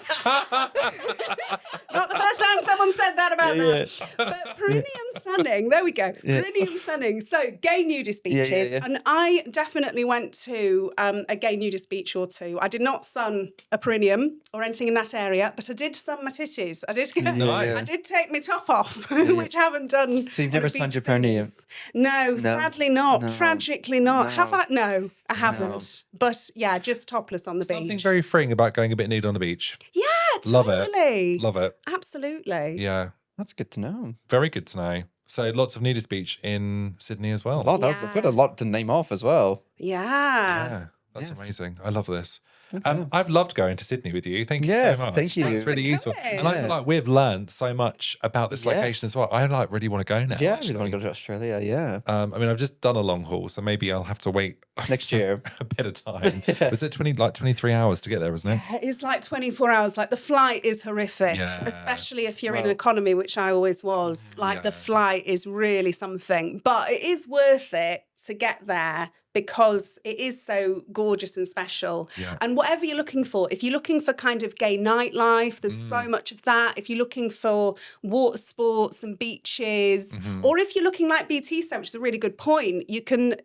Not the first time someone said that about that. But perineum sunning, there we go. Perineum sunning. So gay nudist beaches. And I definitely went to a gay nudist beach or two. I did not sun a perineum or anything in that area, but I did sun my titties. I did take my top off, which I haven't done. So you've never sunned your perineum? No, sadly not. No. Tragically not. No. Have I? No, I haven't. But yeah, just topless on the Something beach. very freeing about going a bit nude on the beach. Yeah, Love totally. it. Love it. Absolutely. Yeah. That's good to know. Very good to know. So lots of nudist beach in Sydney as well. We've got a lot to name off as well. Yeah. Yeah. That's amazing. I love this. And I've loved going to Sydney with you. Thank you Yes, so much. thank you. It's really useful. coming. And I feel like we've learned so much about this location as well. I really want to go now. Yeah, I actually. really want to go to Australia. Yeah. I mean, I've just done a long haul, so maybe I'll have to wait Next year. a bit of time. Was it 23 hours to get there, wasn't it? It's like 24 hours. Like the flight is horrific, Yeah. especially if you're in economy, which I always was. Like the flight is really something, but it is worth it to get there because it is so gorgeous and special. Yeah. And whatever you're looking for, if you're looking for kind of gay nightlife, there's so much of that. If you're looking for water sports and beaches, or if you're looking like BT said, which is a really good point, you can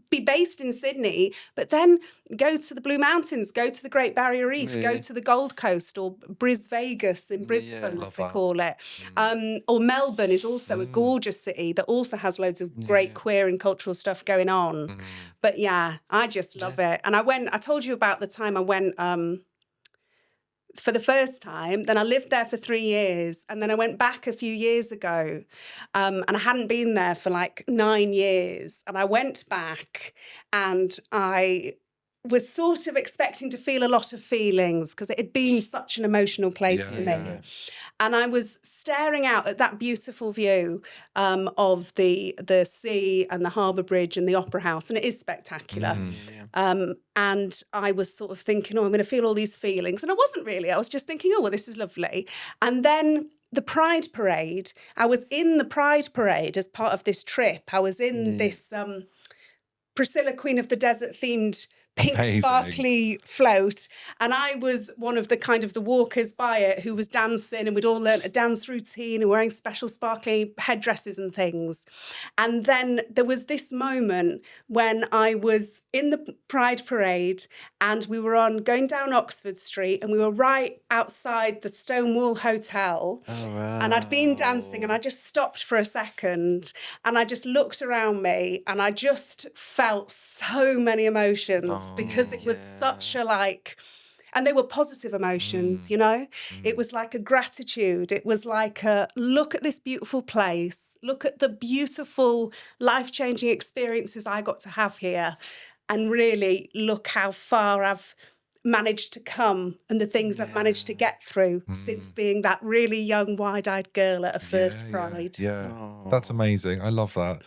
be based in Sydney, but then go to the Blue Mountains, go to the Great Barrier Reef, go to the Gold Coast or Bris Vegas in Brisbane, as they call it. Or Melbourne is also a gorgeous city that also has loads of great queer and cultural stuff going on. But yeah, I just love it. And I told you about the time I went for the first time, then I lived there for 3 years, and then I went back a few years ago, and I hadn't been there for like 9 years, and I went back and I was sort of expecting to feel a lot of feelings because it had been such an emotional place for me. And I was staring out at that beautiful view of the sea and the harbour bridge and the Opera House, and it is spectacular. And I was sort of thinking, I'm going to feel all these feelings. And I wasn't really. I was just thinking, well, this is lovely. And then the Pride Parade, I was in the Pride Parade as part of this trip. I was in this Priscilla, Queen of the Desert themed pink sparkly float, and I was one of the kind of the walkers by it who was dancing, and we'd all learnt a dance routine and wearing special sparkly headdresses and things. And then there was this moment when I was in the Pride Parade and we were going down Oxford Street, and we were right outside the Stonewall Hotel. And I'd been dancing, and I just stopped for a second and I just looked around me, and I just felt so many emotions. Because it was such a and they were positive emotions, you know? It was like a gratitude. It was like a look at this beautiful place, look at the beautiful life-changing experiences I got to have here, and really look how far I've managed to come and the things I've managed to get through since being that really young, wide-eyed girl at a first Pride. Yeah. That's amazing. I love that.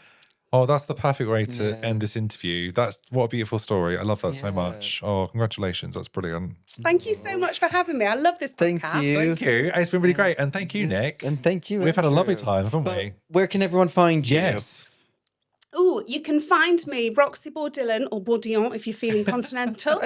Oh, that's the perfect way to end this interview. What a beautiful story. I love that so much. Oh, congratulations. That's brilliant. Thank you so much for having me. I love this podcast. Thank you. Thank you. It's been really great. And thank you, Nick. And thank you. We've had a lovely Andrew. time, haven't we? Where can everyone find you? Yes. Oh, you can find me, Roxy Bourdillon, or Bourdillon if you're feeling continental.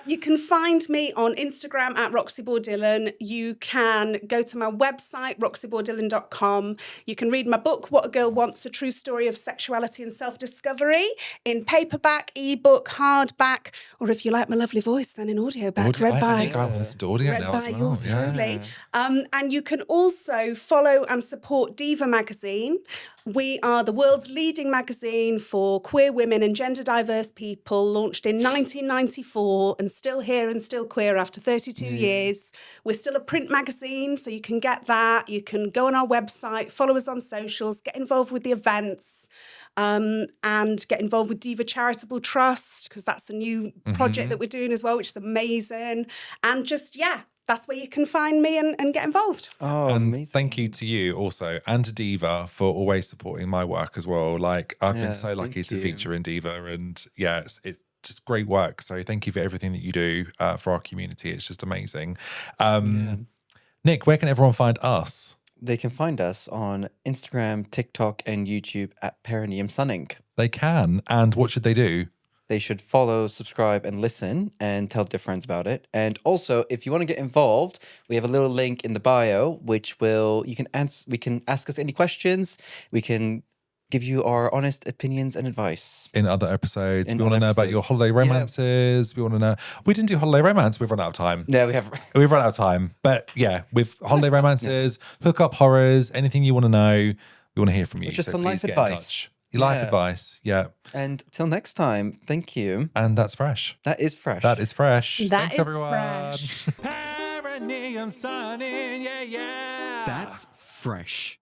You can find me on Instagram at Roxy Bourdillon. You can go to my website, roxybourdillon.com. You can read my book, What a Girl Wants, A True Story of Sexuality and Self-Discovery, in paperback, ebook, hardback, or if you like my lovely voice, then in audioback, read I by... think I want to audio now as well. yours truly. And you can also follow and support DIVA magazine. We are the world's leading magazine for queer women and gender diverse people, launched in 1994 and still here and still queer after 32 years. We're still a print magazine, so you can get that. You can go on our website, follow us on socials, get involved with the events, and get involved with Diva Charitable Trust, because that's a new project that we're doing as well, which is amazing. And just, that's where you can find me and get involved. Oh, and amazing. thank you to you also, and to Diva for always supporting my work as well. Like, I've been so lucky to feature in Diva, and it's just great work. So thank you for everything that you do for our community. It's just amazing. Nick, where can everyone find us? They can find us on Instagram, TikTok, and YouTube at Perineum Sunning. They can. And what should they do? They should follow, subscribe, and listen, and tell their friends about it. And also, if you want to get involved, we have a little link in the bio, which we can ask us any questions. We can give you our honest opinions and advice. In other episodes. In We want to other know about your episodes. holiday romances. We want to know. We didn't do holiday romance. We've run out of time. No, we have. We've run out of time. But yeah, with holiday romances, hookup horrors, anything you want to know, we want to hear from you. It's just so some life please get in advice. touch. Your life Yeah. advice. Yeah. And till next time, thank you. And that's fresh. That is fresh. That is fresh. That Thanks, is everyone. fresh. Perineum sunning, yeah, yeah. That's fresh.